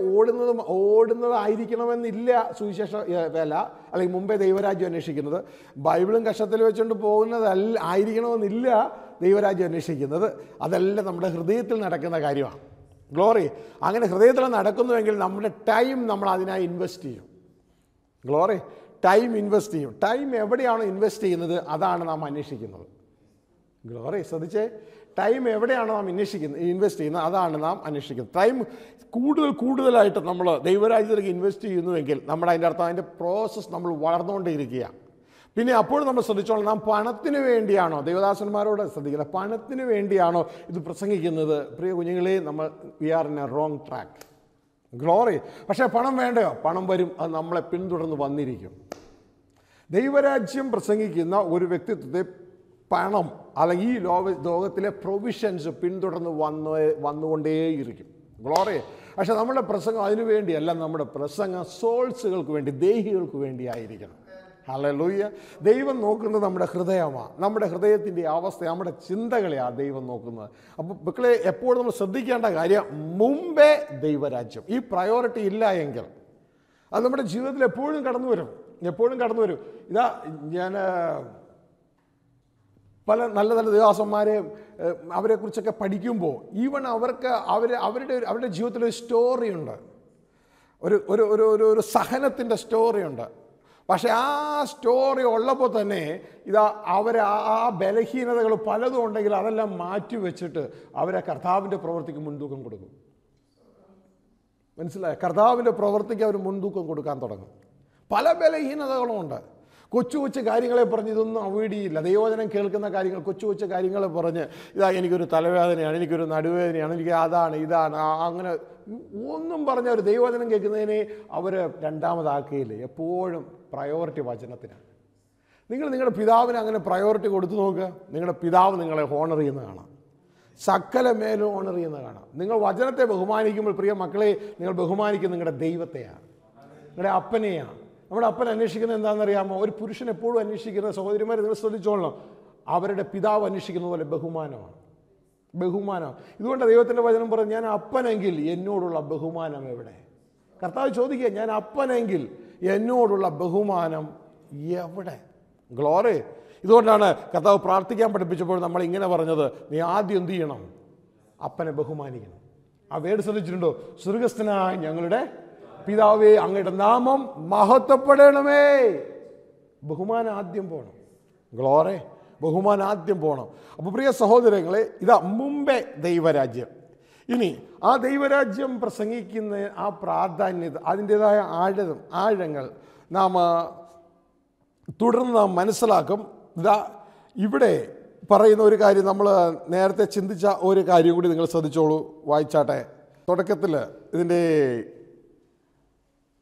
ഓടുന്നതായിരിക്കണമെന്നില്ല സുവിശേഷ വേല, അല്ലെങ്കിൽ മുമ്പേ ദൈവരാജ്യം അന്വേഷിക്കുന്നത്. ബൈബിളും കഷത്തിൽ വെച്ചുകൊണ്ട് പോകുന്നതല്ല ആയിരിക്കണമെന്നില്ല ദൈവരാജ്യം അന്വേഷിക്കുന്നത്. അതെല്ലാം നമ്മുടെ ഹൃദയത്തിൽ നടക്കുന്ന കാര്യമാണ്. ഗ്ലോറി. അങ്ങനെ ഹൃദയത്തിൽ നടക്കുന്നുവെങ്കിൽ നമ്മുടെ ടൈം നമ്മൾ അതിനായി ഇൻവെസ്റ്റ് ചെയ്യും. ഗ്ലോറി. ടൈം ഇൻവെസ്റ്റ് ചെയ്യും. ടൈം എവിടെയാണോ ഇൻവെസ്റ്റ് ചെയ്യുന്നത് അതാണ് നാം അന്വേഷിക്കുന്നത്. ഗ്ലോറി. ശ്രദ്ധിച്ചേ, ടൈം എവിടെയാണോ നാം ഇൻവെസ്റ്റ് ചെയ്യുന്നത് അതാണ് നാം അന്വേഷിക്കുന്നത്. ടൈം കൂടുതലായിട്ട് നമ്മൾ ദൈവരാജ്യത്തിലേക്ക് ഇൻവെസ്റ്റ് ചെയ്യുന്നുവെങ്കിൽ നമ്മുടെ അതിൻ്റെ അർത്ഥം അതിൻ്റെ പ്രോസസ്സ് നമ്മൾ വളർന്നുകൊണ്ടേയിരിക്കുക. പിന്നെ അപ്പോഴും നമ്മൾ ശ്രദ്ധിച്ചോളാം, നാം പണത്തിന് വേണ്ടിയാണോ, ദൈവദാസന്മാരോട് ശ്രദ്ധിക്കുന്നത്, പണത്തിന് വേണ്ടിയാണോ ഇത് പ്രസംഗിക്കുന്നത്? പ്രിയ കുഞ്ഞുങ്ങളെ, we are in a wrong track. Glory. പക്ഷേ പണം വേണ്ടയോ? പണം വരും, അത് നമ്മളെ പിന്തുടർന്ന് വന്നിരിക്കും. ദൈവരാജ്യം പ്രസംഗിക്കുന്ന ഒരു വ്യക്തിത്വത്തെ പണം അല്ലെങ്കിൽ ഈ ലോകത്തിലെ പ്രൊവിഷൻസ് പിന്തുടർന്ന് വന്നുകൊണ്ടേയിരിക്കും. ഗ്ലോറി. പക്ഷെ നമ്മുടെ പ്രസംഗം അതിനു വേണ്ടിയല്ല, നമ്മുടെ പ്രസംഗം സോൾസുകൾക്ക് വേണ്ടി, ദേഹികൾക്ക് വേണ്ടി ആയിരിക്കണം. ഹല്ലേലൂയ. ദൈവം നോക്കുന്നത് നമ്മുടെ ഹൃദയമാണ്, നമ്മുടെ ഹൃദയത്തിൻ്റെ അവസ്ഥ, നമ്മുടെ ചിന്തകളെയാണ് ദൈവം നോക്കുന്നത്. അപ്പോൾ മക്കളെ, എപ്പോഴും നമ്മൾ ശ്രദ്ധിക്കേണ്ട കാര്യം, മുമ്പേ ദൈവരാജ്യം, ഈ പ്രയോറിറ്റി ഇല്ല എങ്കിൽ അത് നമ്മുടെ ജീവിതത്തിൽ എപ്പോഴും കടന്നു വരും. ഇതാ ഞാൻ പല നല്ല ദൈവദാസന്മാരെ അവരെക്കുറിച്ചൊക്കെ പഠിക്കുമ്പോൾ ഈവൻ അവരുടെ ജീവിതത്തിലൊരു സ്റ്റോറിയുണ്ട്, ഒരു സഹനത്തിൻ്റെ സ്റ്റോറിയുണ്ട്. പക്ഷെ ആ സ്റ്റോറി ഉള്ളപ്പോൾ തന്നെ ഇതാ ആ ബലഹീനതകൾ പലതും ഉണ്ടെങ്കിൽ അതെല്ലാം മാറ്റി വെച്ചിട്ട് അവരെ കർത്താവിൻ്റെ പ്രവൃത്തിക്ക് മുൻതൂക്കം കൊടുക്കും. മനസ്സിലായോ? കർത്താവിൻ്റെ പ്രവൃത്തിക്ക് അവർ മുൻതൂക്കം കൊടുക്കാൻ തുടങ്ങും. പല ബലഹീനതകളും ഉണ്ട്. കൊച്ചു കാര്യങ്ങളെ പറഞ്ഞ് ഇതൊന്നും അവോയ്ഡ് ചെയ്യില്ല. ദൈവവചനം കേൾക്കുന്ന കാര്യങ്ങൾ, കൊച്ചു കാര്യങ്ങൾ പറഞ്ഞ് ഇതാ എനിക്കൊരു തലവേദനയാണ്, എനിക്കൊരു നടുവേദനയാണ്, എനിക്ക് അതാണ് ഇതാണ് അങ്ങനെ ഒന്നും പറഞ്ഞ ഒരു ദൈവവചനം കേൾക്കുന്നതിനെ അവർ രണ്ടാമതാക്കുകയില്ല. എപ്പോഴും പ്രയോറിറ്റി വചനത്തിനാണ്. നിങ്ങളുടെ പിതാവിന് അങ്ങനെ പ്രയോറിറ്റി കൊടുത്തു നോക്കുക. നിങ്ങളുടെ പിതാവ് നിങ്ങളെ ഹോണർ ചെയ്യുന്ന കാണാം, സകല മേലും ഹോണർ ചെയ്യുന്ന കാണാം. നിങ്ങൾ വചനത്തെ ബഹുമാനിക്കുമ്പോൾ പ്രിയ മക്കളെ, നിങ്ങൾ ബഹുമാനിക്കുന്നത് നിങ്ങളുടെ ദൈവത്തെയാണ്, നിങ്ങളുടെ അപ്പനെയാണ്. നമ്മുടെ അപ്പൻ അന്വേഷിക്കുന്നത് എന്താണെന്നറിയാമോ? ഒരു പുരുഷൻ എപ്പോഴും അന്വേഷിക്കുന്ന, സഹോദരിമാരെ നിങ്ങൾ ശ്രദ്ധിച്ചോളണം, അവരുടെ പിതാവ് അന്വേഷിക്കുന്ന പോലെ ബഹുമാനം. ഇതുകൊണ്ട് ദൈവത്തിൻ്റെ വചനം പറഞ്ഞു, ഞാൻ അപ്പനെങ്കിൽ എന്നോടുള്ള ബഹുമാനം എവിടെ? കർത്താവ് ചോദിക്കുക, ഞാൻ അപ്പനെങ്കിൽ എന്നോടുള്ള ബഹുമാനം എവിടെ? ഗ്ലോറി. ഇതുകൊണ്ടാണ് കർത്താവ് പ്രാർത്ഥിക്കാൻ പഠിപ്പിച്ചപ്പോൾ നമ്മൾ ഇങ്ങനെ പറഞ്ഞത്, നീ ആദ്യം എന്ത് ചെയ്യണം? അപ്പനെ ബഹുമാനിക്കണം. ആ വേട് ശ്രദ്ധിച്ചിട്ടുണ്ടോ? സ്വർഗസ്ഥനായ ഞങ്ങളുടെ പിതാവേ, അങ്ങയുടെ നാമം മഹത്വപ്പെടണമേ. ബഹുമാനം ആദ്യം പോകണം. ഗ്ലോറി, ബഹുമാനം ആദ്യം പോകണം. അപ്പോൾ പ്രിയ സഹോദരങ്ങളെ, ഇതാ മുമ്പേ ദൈവരാജ്യം. ഇനി ആ ദൈവരാജ്യം പ്രസംഗിക്കുന്ന ആ പ്രാധാന്യത, അതിൻ്റെതായ ആഴങ്ങൾ നാം തുടർന്ന് നാം മനസ്സിലാക്കും. ഇതാ ഇവിടെ പറയുന്ന ഒരു കാര്യം, നമ്മൾ നേരത്തെ ചിന്തിച്ച ഒരു കാര്യം കൂടി നിങ്ങൾ ശ്രദ്ധിച്ചോളൂ. വായിച്ചാട്ടെ. തുടക്കത്തിൽ ഇതിൻ്റെ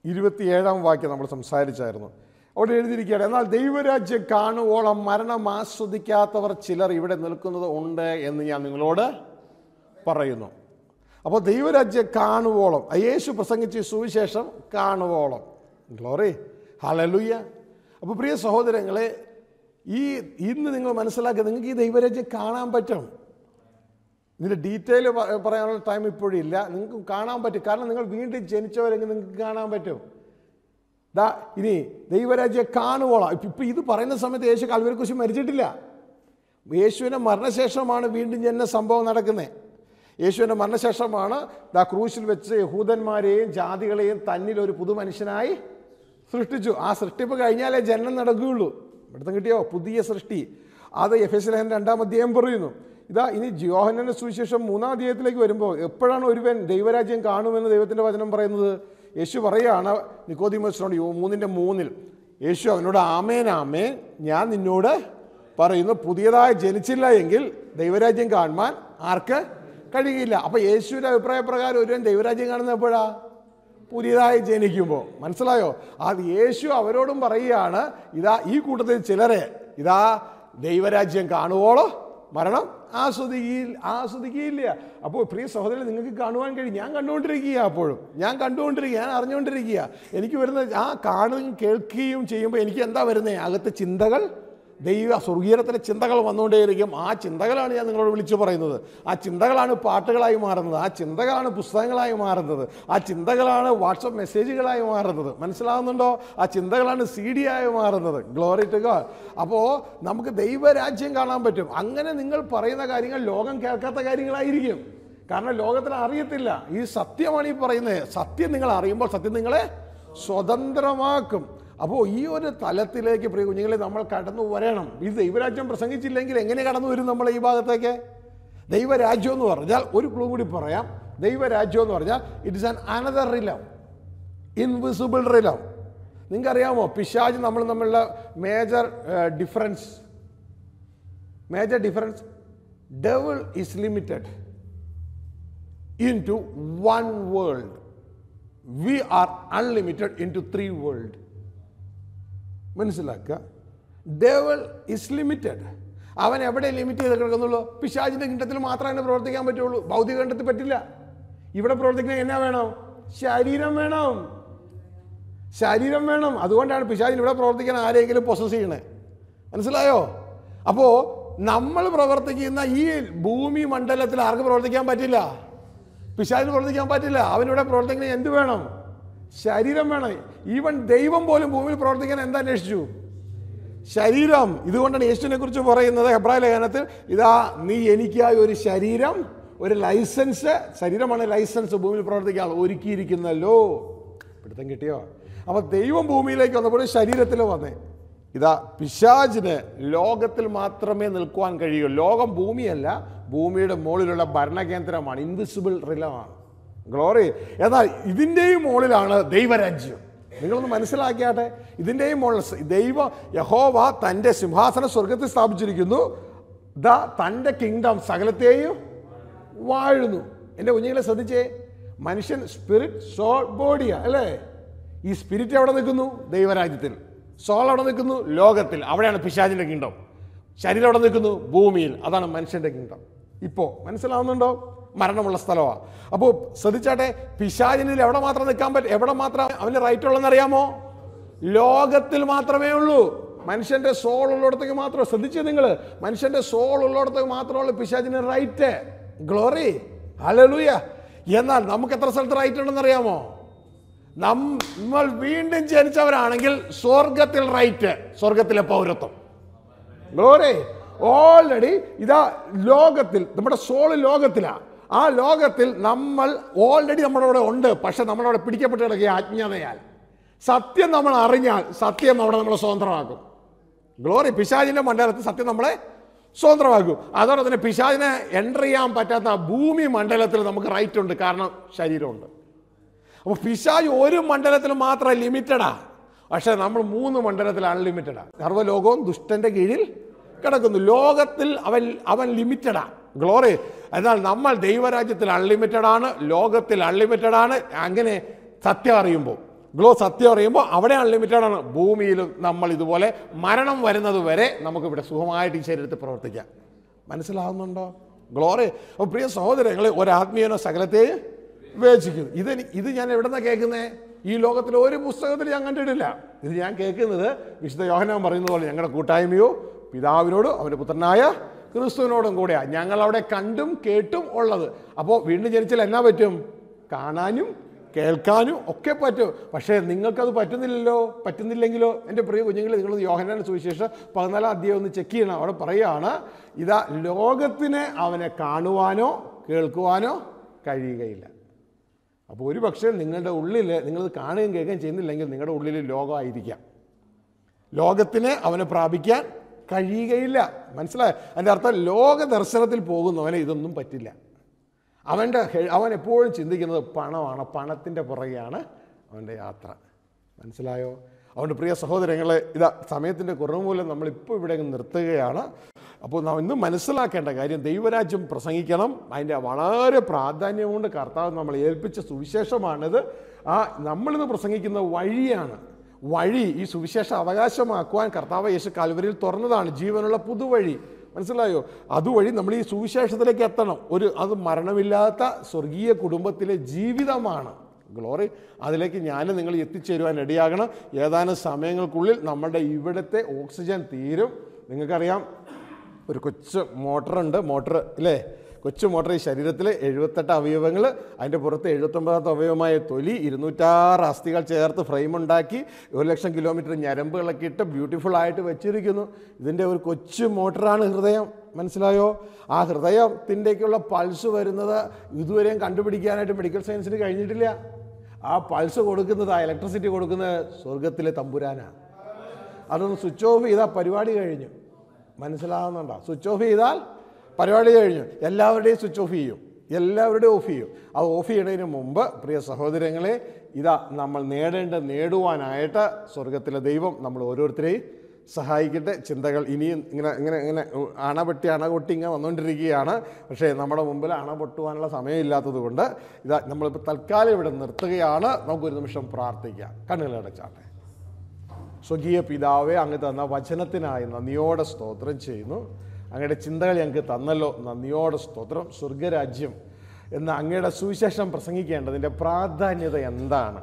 27-ാം വാക്യം നമ്മൾ സംസാരിച്ചായിരുന്നു. അവിടെ എഴുതിയിരിക്കുകയാണ്, എന്നാൽ ദൈവരാജ്യം കാണുവോളം മരണം ആസ്വദിക്കാത്തവർ ചിലർ ഇവിടെ നിൽക്കുന്നത് ഉണ്ട് എന്ന് ഞാൻ നിങ്ങളോട് പറയുന്നു. അപ്പോൾ ദൈവരാജ്യം കാണുവോളം, യേശു പ്രസംഗിച്ച സുവിശേഷം കാണുവോളം. Glory, hallelujah. അപ്പോൾ പ്രിയ സഹോദരങ്ങളെ, ഇന്ന് നിങ്ങൾ മനസ്സിലാക്കുക, നിങ്ങൾക്ക് ഈ ദൈവരാജ്യം കാണാൻ പറ്റും. ഇതിൻ്റെ ഡീറ്റെയിൽ പറയാനുള്ള ടൈം ഇപ്പോഴില്ല. നിങ്ങൾക്ക് കാണാൻ പറ്റും. കാരണം നിങ്ങൾ വീണ്ടും ജനിച്ചവരെങ്കിൽ നിങ്ങൾക്ക് കാണാൻ പറ്റും. ഇനി ദൈവരാജ്യം കാണുവോളാം. ഇപ്പം ഇത് പറയുന്ന സമയത്ത് യേശു കൽവരി കുരിശിൽ മരിച്ചിട്ടില്ല. യേശുവിൻ്റെ മരണശേഷമാണ് വീണ്ടും ജനന സംഭവം നടക്കുന്നത്. യേശുവിൻ്റെ മരണശേഷമാണ് ക്രൂശിൽ വെച്ച് യഹൂദന്മാരെയും ജാതികളെയും തന്നിൽ ഒരു പുതു മനുഷ്യനായി സൃഷ്ടിച്ചു. ആ സൃഷ്ടിപ്പ് കഴിഞ്ഞാലേ ജനനം നടക്കുകയുള്ളൂ. ഇവിടുത്തെ കിട്ടിയോ? പുതിയ സൃഷ്ടി. അത് എഫെസ്യർ 2-ാം അധ്യായം പറയുന്നു. ഇനി യോഹന്നാന്റെ സുവിശേഷം 3-ാം അധ്യായത്തിലേക്ക് വരുമ്പോൾ എപ്പോഴാണ് ഒരുവൻ ദൈവരാജ്യം കാണുമെന്ന് ദൈവത്തിൻ്റെ വചനം പറയുന്നത്? യേശു പറയുകയാണ് നിക്കോദീമോസിനോട് 3:3 യേശു അവനോട്, ആമേൻ ആമേൻ ഞാൻ നിന്നോട് പറയുന്നു, പുതിയതായി ജനിച്ചില്ല എങ്കിൽ ദൈവരാജ്യം കാണുവാൻ ആർക്ക് കഴിയില്ല. അപ്പം യേശുവിൻ്റെ അഭിപ്രായ പ്രകാരം ഒരുവൻ ദൈവരാജ്യം കാണുന്നത് എപ്പോഴാ? പുതിയതായി ജനിക്കുമ്പോൾ. മനസ്സിലായോ? അത് യേശു അവരോടും പറയുകയാണ്, ഈ കൂട്ടത്തിൽ ചിലരെ ദൈവരാജ്യം കാണുവോളോ മരണം ആസ്വദിക്കുകയില്ല. അപ്പോൾ പ്രിയ സഹോദരൻ, നിങ്ങൾക്ക് കാണുവാൻ കഴിയും. ഞാൻ കണ്ടുകൊണ്ടിരിക്കുക, അപ്പോഴും ഞാൻ അറിഞ്ഞുകൊണ്ടിരിക്കുക. എനിക്ക് വരുന്ന കാണുകയും കേൾക്കുകയും ചെയ്യുമ്പോൾ എനിക്ക് എന്താ വരുന്നത്? അകത്തെ ചിന്തകൾ, സ്വർഗീയത്തിലെ ചിന്തകൾ വന്നുകൊണ്ടേയിരിക്കും. ആ ചിന്തകളാണ് ഞാൻ നിങ്ങളോട് വിളിച്ചു പറയുന്നത്. ആ ചിന്തകളാണ് പാട്ടുകളായി മാറുന്നത്. ആ ചിന്തകളാണ് പുസ്തകങ്ങളായി മാറുന്നത്. ആ ചിന്തകളാണ് വാട്സപ്പ് മെസ്സേജുകളായി മാറുന്നത്. മനസ്സിലാവുന്നുണ്ടോ? ആ ചിന്തകളാണ് CD ആയി മാറുന്നത്. Glory to God. അപ്പോൾ നമുക്ക് ദൈവരാജ്യം കാണാൻ പറ്റും. അങ്ങനെ നിങ്ങൾ പറയുന്ന കാര്യങ്ങൾ ലോകം കേൾക്കാത്ത കാര്യങ്ങളായിരിക്കും. കാരണം ലോകത്തിന് അറിയത്തില്ല. ഈ സത്യമാണ് ഈ പറയുന്നത്. സത്യം നിങ്ങൾ അറിയുമ്പോൾ സത്യം നിങ്ങളെ സ്വതന്ത്രമാക്കും. അപ്പോൾ ഈ ഒരു തലത്തിലേക്ക് പ്രിയ കുഞ്ഞുങ്ങളെ നമ്മൾ കടന്നു വരണം. ഈ ദൈവരാജ്യം പ്രസംഗിച്ചില്ലെങ്കിൽ എങ്ങനെ കടന്നു വരും നമ്മൾ ഈ ഭാഗത്തേക്ക്? ദൈവരാജ്യം എന്ന് പറഞ്ഞാൽ ഒരു ക്ലൂ കൂടി പറയാം. ദൈവരാജ്യം എന്ന് പറഞ്ഞാൽ it is an another realm, invisible realm. നിങ്ങൾക്കറിയാമോ പിശാച് നമ്മൾ തമ്മിലുള്ള major difference? Devil is limited in to 1 world. We are unlimited in to 3 world. മനസ്സിലാക്കുക. Devil is limited. അവൻ എവിടെ ലിമിറ്റ് ചെയ്ത് കിടക്കുന്നുള്ളൂ? പിശാചിൻ്റെ കിണ്ടത്തിൽ മാത്രമേ പ്രവർത്തിക്കാൻ പറ്റുള്ളൂ. ഭൗതിക കിണ്ടത്തിൽ പറ്റില്ല. ഇവിടെ പ്രവർത്തിക്കുന്ന എന്നാ വേണം? ശരീരം വേണം. അതുകൊണ്ടാണ് പിശാചിന് ഇവിടെ പ്രവർത്തിക്കാൻ ആരെങ്കിലും പൊസസ് ചെയ്യണേ. മനസ്സിലായോ? അപ്പോൾ നമ്മൾ പ്രവർത്തിക്കുന്ന ഈ ഭൂമി മണ്ഡലത്തിൽ ആർക്ക് പ്രവർത്തിക്കാൻ പറ്റില്ല? പിശാചിന് പ്രവർത്തിക്കാൻ പറ്റില്ല. അവനിവിടെ പ്രവർത്തിക്കുന്ന എന്ത് വേണം? ശരീരം വേണം. ഈവൻ ദൈവം പോലും ഭൂമിയിൽ പ്രവർത്തിക്കാൻ എന്താ അന്വേഷിച്ചു? ശരീരം. ഇതുകൊണ്ടാണ് യേശുവിനെ കുറിച്ച് പറയുന്നത് ഹെബ്രായ ലേഖനത്തിൽ, നീ എനിക്കായി ഒരു ശരീരം, ഒരു ലൈസൻസ്, ശരീരമാണ് ലൈസൻസ് ഭൂമിയിൽ പ്രവർത്തിക്കാൻ ഒരുക്കിയിരിക്കുന്നല്ലോ. പിടുത്തം കിട്ടിയോ? അപ്പോൾ ദൈവം ഭൂമിയിലേക്ക് വന്നപ്പോൾ ശരീരത്തിൽ വന്നേ. പിശാചിന് ലോകത്തിൽ മാത്രമേ നിൽക്കുവാൻ കഴിയൂ. ലോകം ഭൂമിയല്ല, ഭൂമിയുടെ മുകളിലുള്ള ഭരണകേന്ദ്രമാണ്, ഇൻവിസിബിൾ റിലമാണ്. ഗ്ലോറി. എന്നാൽ ഇതിൻ്റെയും മുകളിലാണ് ദൈവരാജ്യം. നിങ്ങളൊന്ന് മനസ്സിലാക്കിയാട്ടെ. ഇതിൻ്റെയും മുകളിൽ യഹോവ തൻ്റെ സിംഹാസനം സ്വർഗത്തിൽ സ്ഥാപിച്ചിരിക്കുന്നു. തൻ്റെ കിങ്ഡം സകലത്തെയും വാഴുന്നു. എൻ്റെ കുഞ്ഞുങ്ങളെ ശ്രദ്ധിച്ചേ. മനുഷ്യൻ സ്പിരിറ്റ്, സോൾ, ബോഡിയാ അല്ലേ? ഈ സ്പിരിറ്റ് എവിടെ നിൽക്കുന്നു? ദൈവരാജ്യത്തിൽ. സോൾ എവിടെ നിൽക്കുന്നു? ലോകത്തിൽ. അവിടെയാണ് പിശാചിൻ്റെ കിങ്ഡം. ശരീരം എവിടെ നിൽക്കുന്നു? ഭൂമിയിൽ. അതാണ് മനുഷ്യൻ്റെ കിങ്ഡം. ഇപ്പോൾ മനസ്സിലാവുന്നുണ്ടോ? മരണമുള്ള സ്ഥലമാണ്. അപ്പോൾ ശ്രദ്ധിച്ചാട്ടെ, പിശാചിനിൽ എവിടെ മാത്രം നിൽക്കാൻ പറ്റും? എവിടെ മാത്രം അവന് റൈറ്റ് ഉള്ളതെന്ന് അറിയാമോ? ലോകത്തിൽ മാത്രമേ ഉള്ളൂ. മനുഷ്യൻ്റെ സോൾ ഉള്ളിടത്തേക്ക് മാത്രം. ശ്രദ്ധിച്ചു നിങ്ങൾ, മനുഷ്യൻ്റെ സോൾ ഉള്ളിടത്തേക്ക് മാത്രമുള്ള പിശാചിന് റൈറ്റ്. Glory, hallelujah. എന്നാൽ നമുക്ക് എത്ര സ്ഥലത്ത് റൈറ്റ് ഉണ്ടെന്ന് അറിയാമോ? നമ്മൾ വീണ്ടും ജനിച്ചവരാണെങ്കിൽ സ്വർഗത്തിൽ റൈറ്റ്, സ്വർഗത്തിലെ പൗരത്വം. ഗ്ലോറി. ഓൾറെഡി ഇതാ ലോകത്തിൽ, നമ്മുടെ സോള് ലോകത്തിലാണ്. ആ ലോകത്തിൽ നമ്മൾ ഓൾറെഡി നമ്മുടെ അവിടെ ഉണ്ട്. പക്ഷെ നമ്മളവിടെ പിടിക്കപ്പെട്ട് കിടക്കുക അജ്ഞതയാൽ. സത്യം നമ്മൾ അറിഞ്ഞാൽ സത്യം അവിടെ നമ്മളെ സ്വതന്ത്രമാക്കും. ഗ്ലോറി. പിശാചിന്റെ മണ്ഡലത്തിൽ സത്യം നമ്മളെ സ്വതന്ത്രമാക്കും. അതോടെ തന്നെ പിശാചിനെ എൻ്റർ ചെയ്യാൻ പറ്റാത്ത ഭൂമി മണ്ഡലത്തിൽ നമുക്ക് റൈറ്റ് ഉണ്ട്, കാരണം ശരീരമുണ്ട്. അപ്പോൾ പിശാച് ഒരു മണ്ഡലത്തിൽ മാത്രം ലിമിറ്റഡാ, പക്ഷെ നമ്മൾ 3 മണ്ഡലത്തിൽ അൺലിമിറ്റഡാ. സർവ്വലോകവും ദുഷ്ടന്റെ കീഴിൽ കിടക്കുന്നു. ലോകത്തിൽ അവൻ ലിമിറ്റഡാ. ഗ്ലോറി. എന്നാൽ നമ്മൾ ദൈവരാജ്യത്തിൽ അൺലിമിറ്റഡ് ആണ്, ലോകത്തിൽ അൺലിമിറ്റഡ് ആണ്. അങ്ങനെ സത്യം അറിയുമ്പോൾ, സത്യം അറിയുമ്പോൾ അവിടെ അൺലിമിറ്റഡ് ആണ്. ഭൂമിയിലും നമ്മൾ ഇതുപോലെ മരണം വരുന്നത് വരെ നമുക്ക് ഇവിടെ സുഖമായിട്ട് ഈ ശരീരത്തിൽ പ്രവർത്തിക്കാം. മനസ്സിലാവുന്നുണ്ടോ? ഗ്ലോറി. അപ്പോൾ പ്രിയ സഹോദരങ്ങളെ, ഒരാത്മീയനോ സകലത്തെയും വിവേചിക്കുന്നു. ഇത് ഞാൻ എവിടെ നിന്നാണ് കേൾക്കുന്നത്? ഈ ലോകത്തിലെ ഒരു പുസ്തകത്തിൽ ഞാൻ കണ്ടിട്ടില്ല. ഇത് ഞാൻ കേൾക്കുന്നത് വിശുദ്ധ യോഹന്നാൻ പറയുന്നത് പോലെ ഞങ്ങളുടെ കൂട്ടായ്മയോ പിതാവിനോടും അവൻ്റെ പുത്രനായ ക്രിസ്തുവിനോടും കൂടെയാണ് ഞങ്ങൾ അവിടെ കണ്ടും കേട്ടും ഉള്ളത്. അപ്പോൾ വീണ്ടും ജനിച്ചാൽ എന്നാ പറ്റും? കാണാനും കേൾക്കാനും ഒക്കെ പറ്റും. പക്ഷേ നിങ്ങൾക്കത് പറ്റുന്നില്ലെങ്കിലോ എൻ്റെ പ്രിയ കുഞ്ഞുങ്ങളെ, നിങ്ങൾ യോഹന്നാൻ സുവിശേഷം 14 അധ്യായം ഒന്ന് ചെക്ക് ചെയ്യണം. അവിടെ പറയുകയാണ്, ഇതാ ലോകത്തിന് അവനെ കാണുവാനോ കേൾക്കുവാനോ കഴിയുകയില്ല. അപ്പോൾ ഒരു പക്ഷേ നിങ്ങളുടെ ഉള്ളിൽ നിങ്ങളത് കാണുകയും കേൾക്കുകയും ചെയ്യുന്നില്ലെങ്കിൽ നിങ്ങളുടെ ഉള്ളിൽ ലോകമായിരിക്കാം. ലോകത്തിന് അവനെ പ്രാപിക്കാൻ കഴിയുകയില്ല. മനസ്സിലായോ? അതിൻ്റെ അർത്ഥം ലോക ദർശനത്തിൽ പോകുന്നവനെ ഇതൊന്നും പറ്റില്ല. അവൻ എപ്പോഴും ചിന്തിക്കുന്നത് പണമാണ്, പണത്തിൻ്റെ പുറകെയാണ് അവൻ്റെ യാത്ര. മനസ്സിലായോ? അതുകൊണ്ട് പ്രിയ സഹോദരങ്ങളെ, ഇതാ സമയത്തിൻ്റെ കുറവ് മൂലം നമ്മളിപ്പോൾ ഇവിടെ നിർത്തുകയാണ്. അപ്പോൾ നാം ഇന്ന് മനസ്സിലാക്കേണ്ട കാര്യം, ദൈവരാജ്യം പ്രസംഗിക്കണം. അതിൻ്റെ വളരെ പ്രാധാന്യം കൊണ്ട് കർത്താവ് നമ്മളെ ഏൽപ്പിച്ച സുവിശേഷമാണിത്. നമ്മളിന്ന് പ്രസംഗിക്കുന്ന വഴിയാണ്. വഴി ഈ സുവിശേഷം അവകാശമാക്കുവാൻ കർത്താവ് യേശു കാൽവരിയിൽ തുറന്നതാണ്, ജീവനുള്ള പുതുവഴി. മനസ്സിലായോ? അതുവഴി നമ്മൾ ഈ സുവിശേഷത്തിലേക്ക് എത്തണം. അത് മരണമില്ലാത്ത സ്വർഗീയ കുടുംബത്തിലെ ജീവിതമാണ്. ഗ്ലോറി. അതിലേക്ക് നിങ്ങൾ എത്തിച്ചേരുവാൻ റെഡിയാകണം. ഏതാനും സമയങ്ങൾക്കുള്ളിൽ നമ്മുടെ ഇവിടുത്തെ ഓക്സിജൻ തീരും. നിങ്ങൾക്കറിയാം, ഒരു കൊച്ചു മോട്ടറുണ്ട്, ഇല്ലേ? കൊച്ചു മോട്ടർ. ഈ ശരീരത്തിൽ 78 അവയവങ്ങൾ, അതിൻ്റെ പുറത്ത് 79ാമത്തെ അവയവമായ തൊലി, 206 അസ്ഥികൾ ചേർത്ത് ഫ്രെയിം ഉണ്ടാക്കി 1,00,000 കിലോമീറ്റർ ഞരമ്പുകളൊക്കെ ഇട്ട് ബ്യൂട്ടിഫുൾ ആയിട്ട് വെച്ചിരിക്കുന്നു. ഇതിൻ്റെ ഒരു കൊച്ചു മോട്ടറാണ് ഹൃദയം. മനസ്സിലായോ? ആ ഹൃദയത്തിൻ്റെയൊക്കെയുള്ള പൾസ് വരുന്നത് ഇതുവരെയും കണ്ടുപിടിക്കാനായിട്ട് മെഡിക്കൽ സയൻസിന് കഴിഞ്ഞിട്ടില്ല. ആ പൾസ് കൊടുക്കുന്നത്, ആ ഇലക്ട്രിസിറ്റി കൊടുക്കുന്നത് സ്വർഗത്തിലെ തമ്പുരാനാണ്. അതൊന്ന് സ്വിച്ച് ഓഫ് ചെയ്താൽ പരിപാടി കഴിഞ്ഞു. മനസ്സിലാവുന്നുണ്ടോ? സ്വിച്ച് ഓഫ് ചെയ്താൽ പരിപാടി കഴിഞ്ഞു. എല്ലാവരുടെയും സ്വിച്ച് ഓഫ് ചെയ്യും, എല്ലാവരുടെയും ഓഫ് ചെയ്യും. അത് ഓഫ് ചെയ്യുന്നതിന് മുമ്പ് പ്രിയ സഹോദരങ്ങളെ, നമ്മൾ നേടുവാനായിട്ട് സ്വർഗത്തിലെ ദൈവം നമ്മൾ ഓരോരുത്തരെയും സഹായിക്കട്ടെ. ചിന്തകൾ ഇനിയും ഇങ്ങനെ അണകൊട്ടി ഇങ്ങനെ വന്നുകൊണ്ടിരിക്കുകയാണ്. പക്ഷേ നമ്മുടെ മുമ്പിൽ അണ പൊട്ടുവാനുള്ള സമയമില്ലാത്തത് കൊണ്ട് നമ്മളിപ്പോൾ തൽക്കാലം ഇവിടെ നിർത്തുകയാണ്. നമുക്കൊരു നിമിഷം പ്രാർത്ഥിക്കാം. കണ്ണുകളടച്ചാട്ടെ. സ്വകീയ പിതാവേ, അങ്ങ് തന്ന വചനത്തിനായി നന്ദിയോടെ സ്തോത്രം ചെയ്യുന്നു. അങ്ങയുടെ ചിന്തകൾ ഞങ്ങൾക്ക് തന്നല്ലോ, നന്ദിയോടെ സ്തോത്രം. സ്വർഗരാജ്യം എന്ന അങ്ങയുടെ സുവിശേഷം പ്രസംഗിക്കേണ്ടതിൻ്റെ പ്രാധാന്യത എന്താണ്?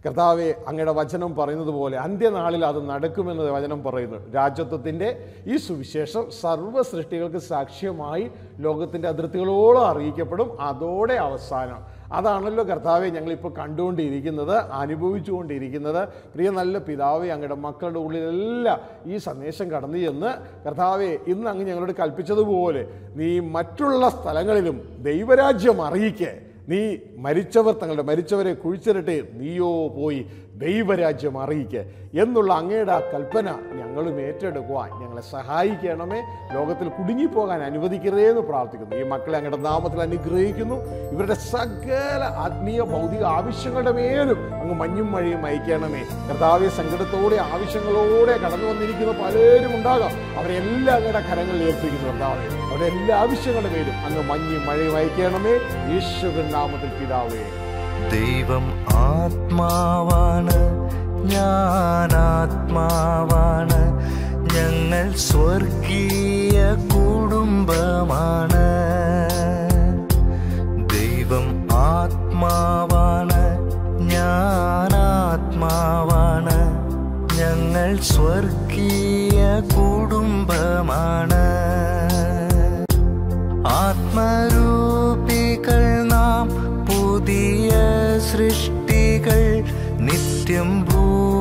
കർത്താവെ, അങ്ങയുടെ വചനം പറയുന്നത് പോലെ അന്ത്യനാളിൽ അത് നടക്കുമെന്ന് വചനം പറയുന്നു. രാജ്യത്വത്തിൻ്റെ ഈ സുവിശേഷം സർവ്വ സൃഷ്ടികൾക്ക് സാക്ഷ്യമായി ലോകത്തിൻ്റെ അതിർത്തികളോളം അറിയിക്കപ്പെടും. അതോടെ അവസാനം. അതാണല്ലോ കർത്താവെ ഞങ്ങളിപ്പോൾ കണ്ടുകൊണ്ടിരിക്കുന്നത്, അനുഭവിച്ചുകൊണ്ടിരിക്കുന്നത്. പ്രിയ നല്ല പിതാവെ, അങ്ങയുടെ മക്കളുടെ ഉള്ളിലെല്ലാം ഈ സന്ദേശം കടന്നു ചെന്ന് കർത്താവെ, ഇന്ന് അങ്ങ് ഞങ്ങളോട് കൽപ്പിച്ചതുപോലെ നീ മറ്റുള്ള സ്ഥലങ്ങളിലും ദൈവരാജ്യം അറിയിക്കേ. നീ മരിച്ചവരെ കുഴിച്ചിരട്ടെ, നീയോ പോയി ദൈവരാജ്യം അറിയിക്കുക എന്നുള്ള അങ്ങയുടെ ആ കൽപ്പന ഞങ്ങളും ഏറ്റെടുക്കുവാൻ ഞങ്ങളെ സഹായിക്കണമേ. ലോകത്തിൽ കുടുങ്ങിപ്പോകാൻ അനുവദിക്കരുതേ എന്ന് പ്രാർത്ഥിക്കുന്നു. ഈ മക്കളെ അങ്ങയുടെ നാമത്തിൽ അനുഗ്രഹിക്കുന്നു. ഇവരുടെ സകല ആത്മീയ ഭൗതിക ആവശ്യങ്ങളുടെ മേലും അങ്ങ് മഞ്ഞും മഴയും അയക്കണമേ. കർത്താവെ, സങ്കടത്തോടെ ആവശ്യങ്ങളോടെ കടന്നു വന്നിരിക്കുന്ന പലരും ഉണ്ടാകാം. അവരെല്ലാം അങ്ങയുടെ കരങ്ങളിൽ ഏൽപ്പിക്കുന്നു. കർത്താവെ, അവരുടെ എല്ലാ ആവശ്യങ്ങളുടെ മേലും അങ്ങ് മഞ്ഞും മഴയും അയക്കണമേ. യേശുവിൻ നാമത്തിൽ പിതാവേ. ദൈവം ആത്മാവാണ്, ഞാൻ ആത്മാവാണ്, ഞങ്ങൾ സ്വർഗീയ കുടുംബമാണ്. ദൈവം ആത്മാവാണ്, ഞാൻ ആത്മാവാണ്, ഞങ്ങൾ സ്വർഗീയ കുടുംബമാണ്. ആത്മരൂപികൾ നാം, പുതിയ സൃഷ്ടികൾ, നിത്യം ഭൂമിയിലായി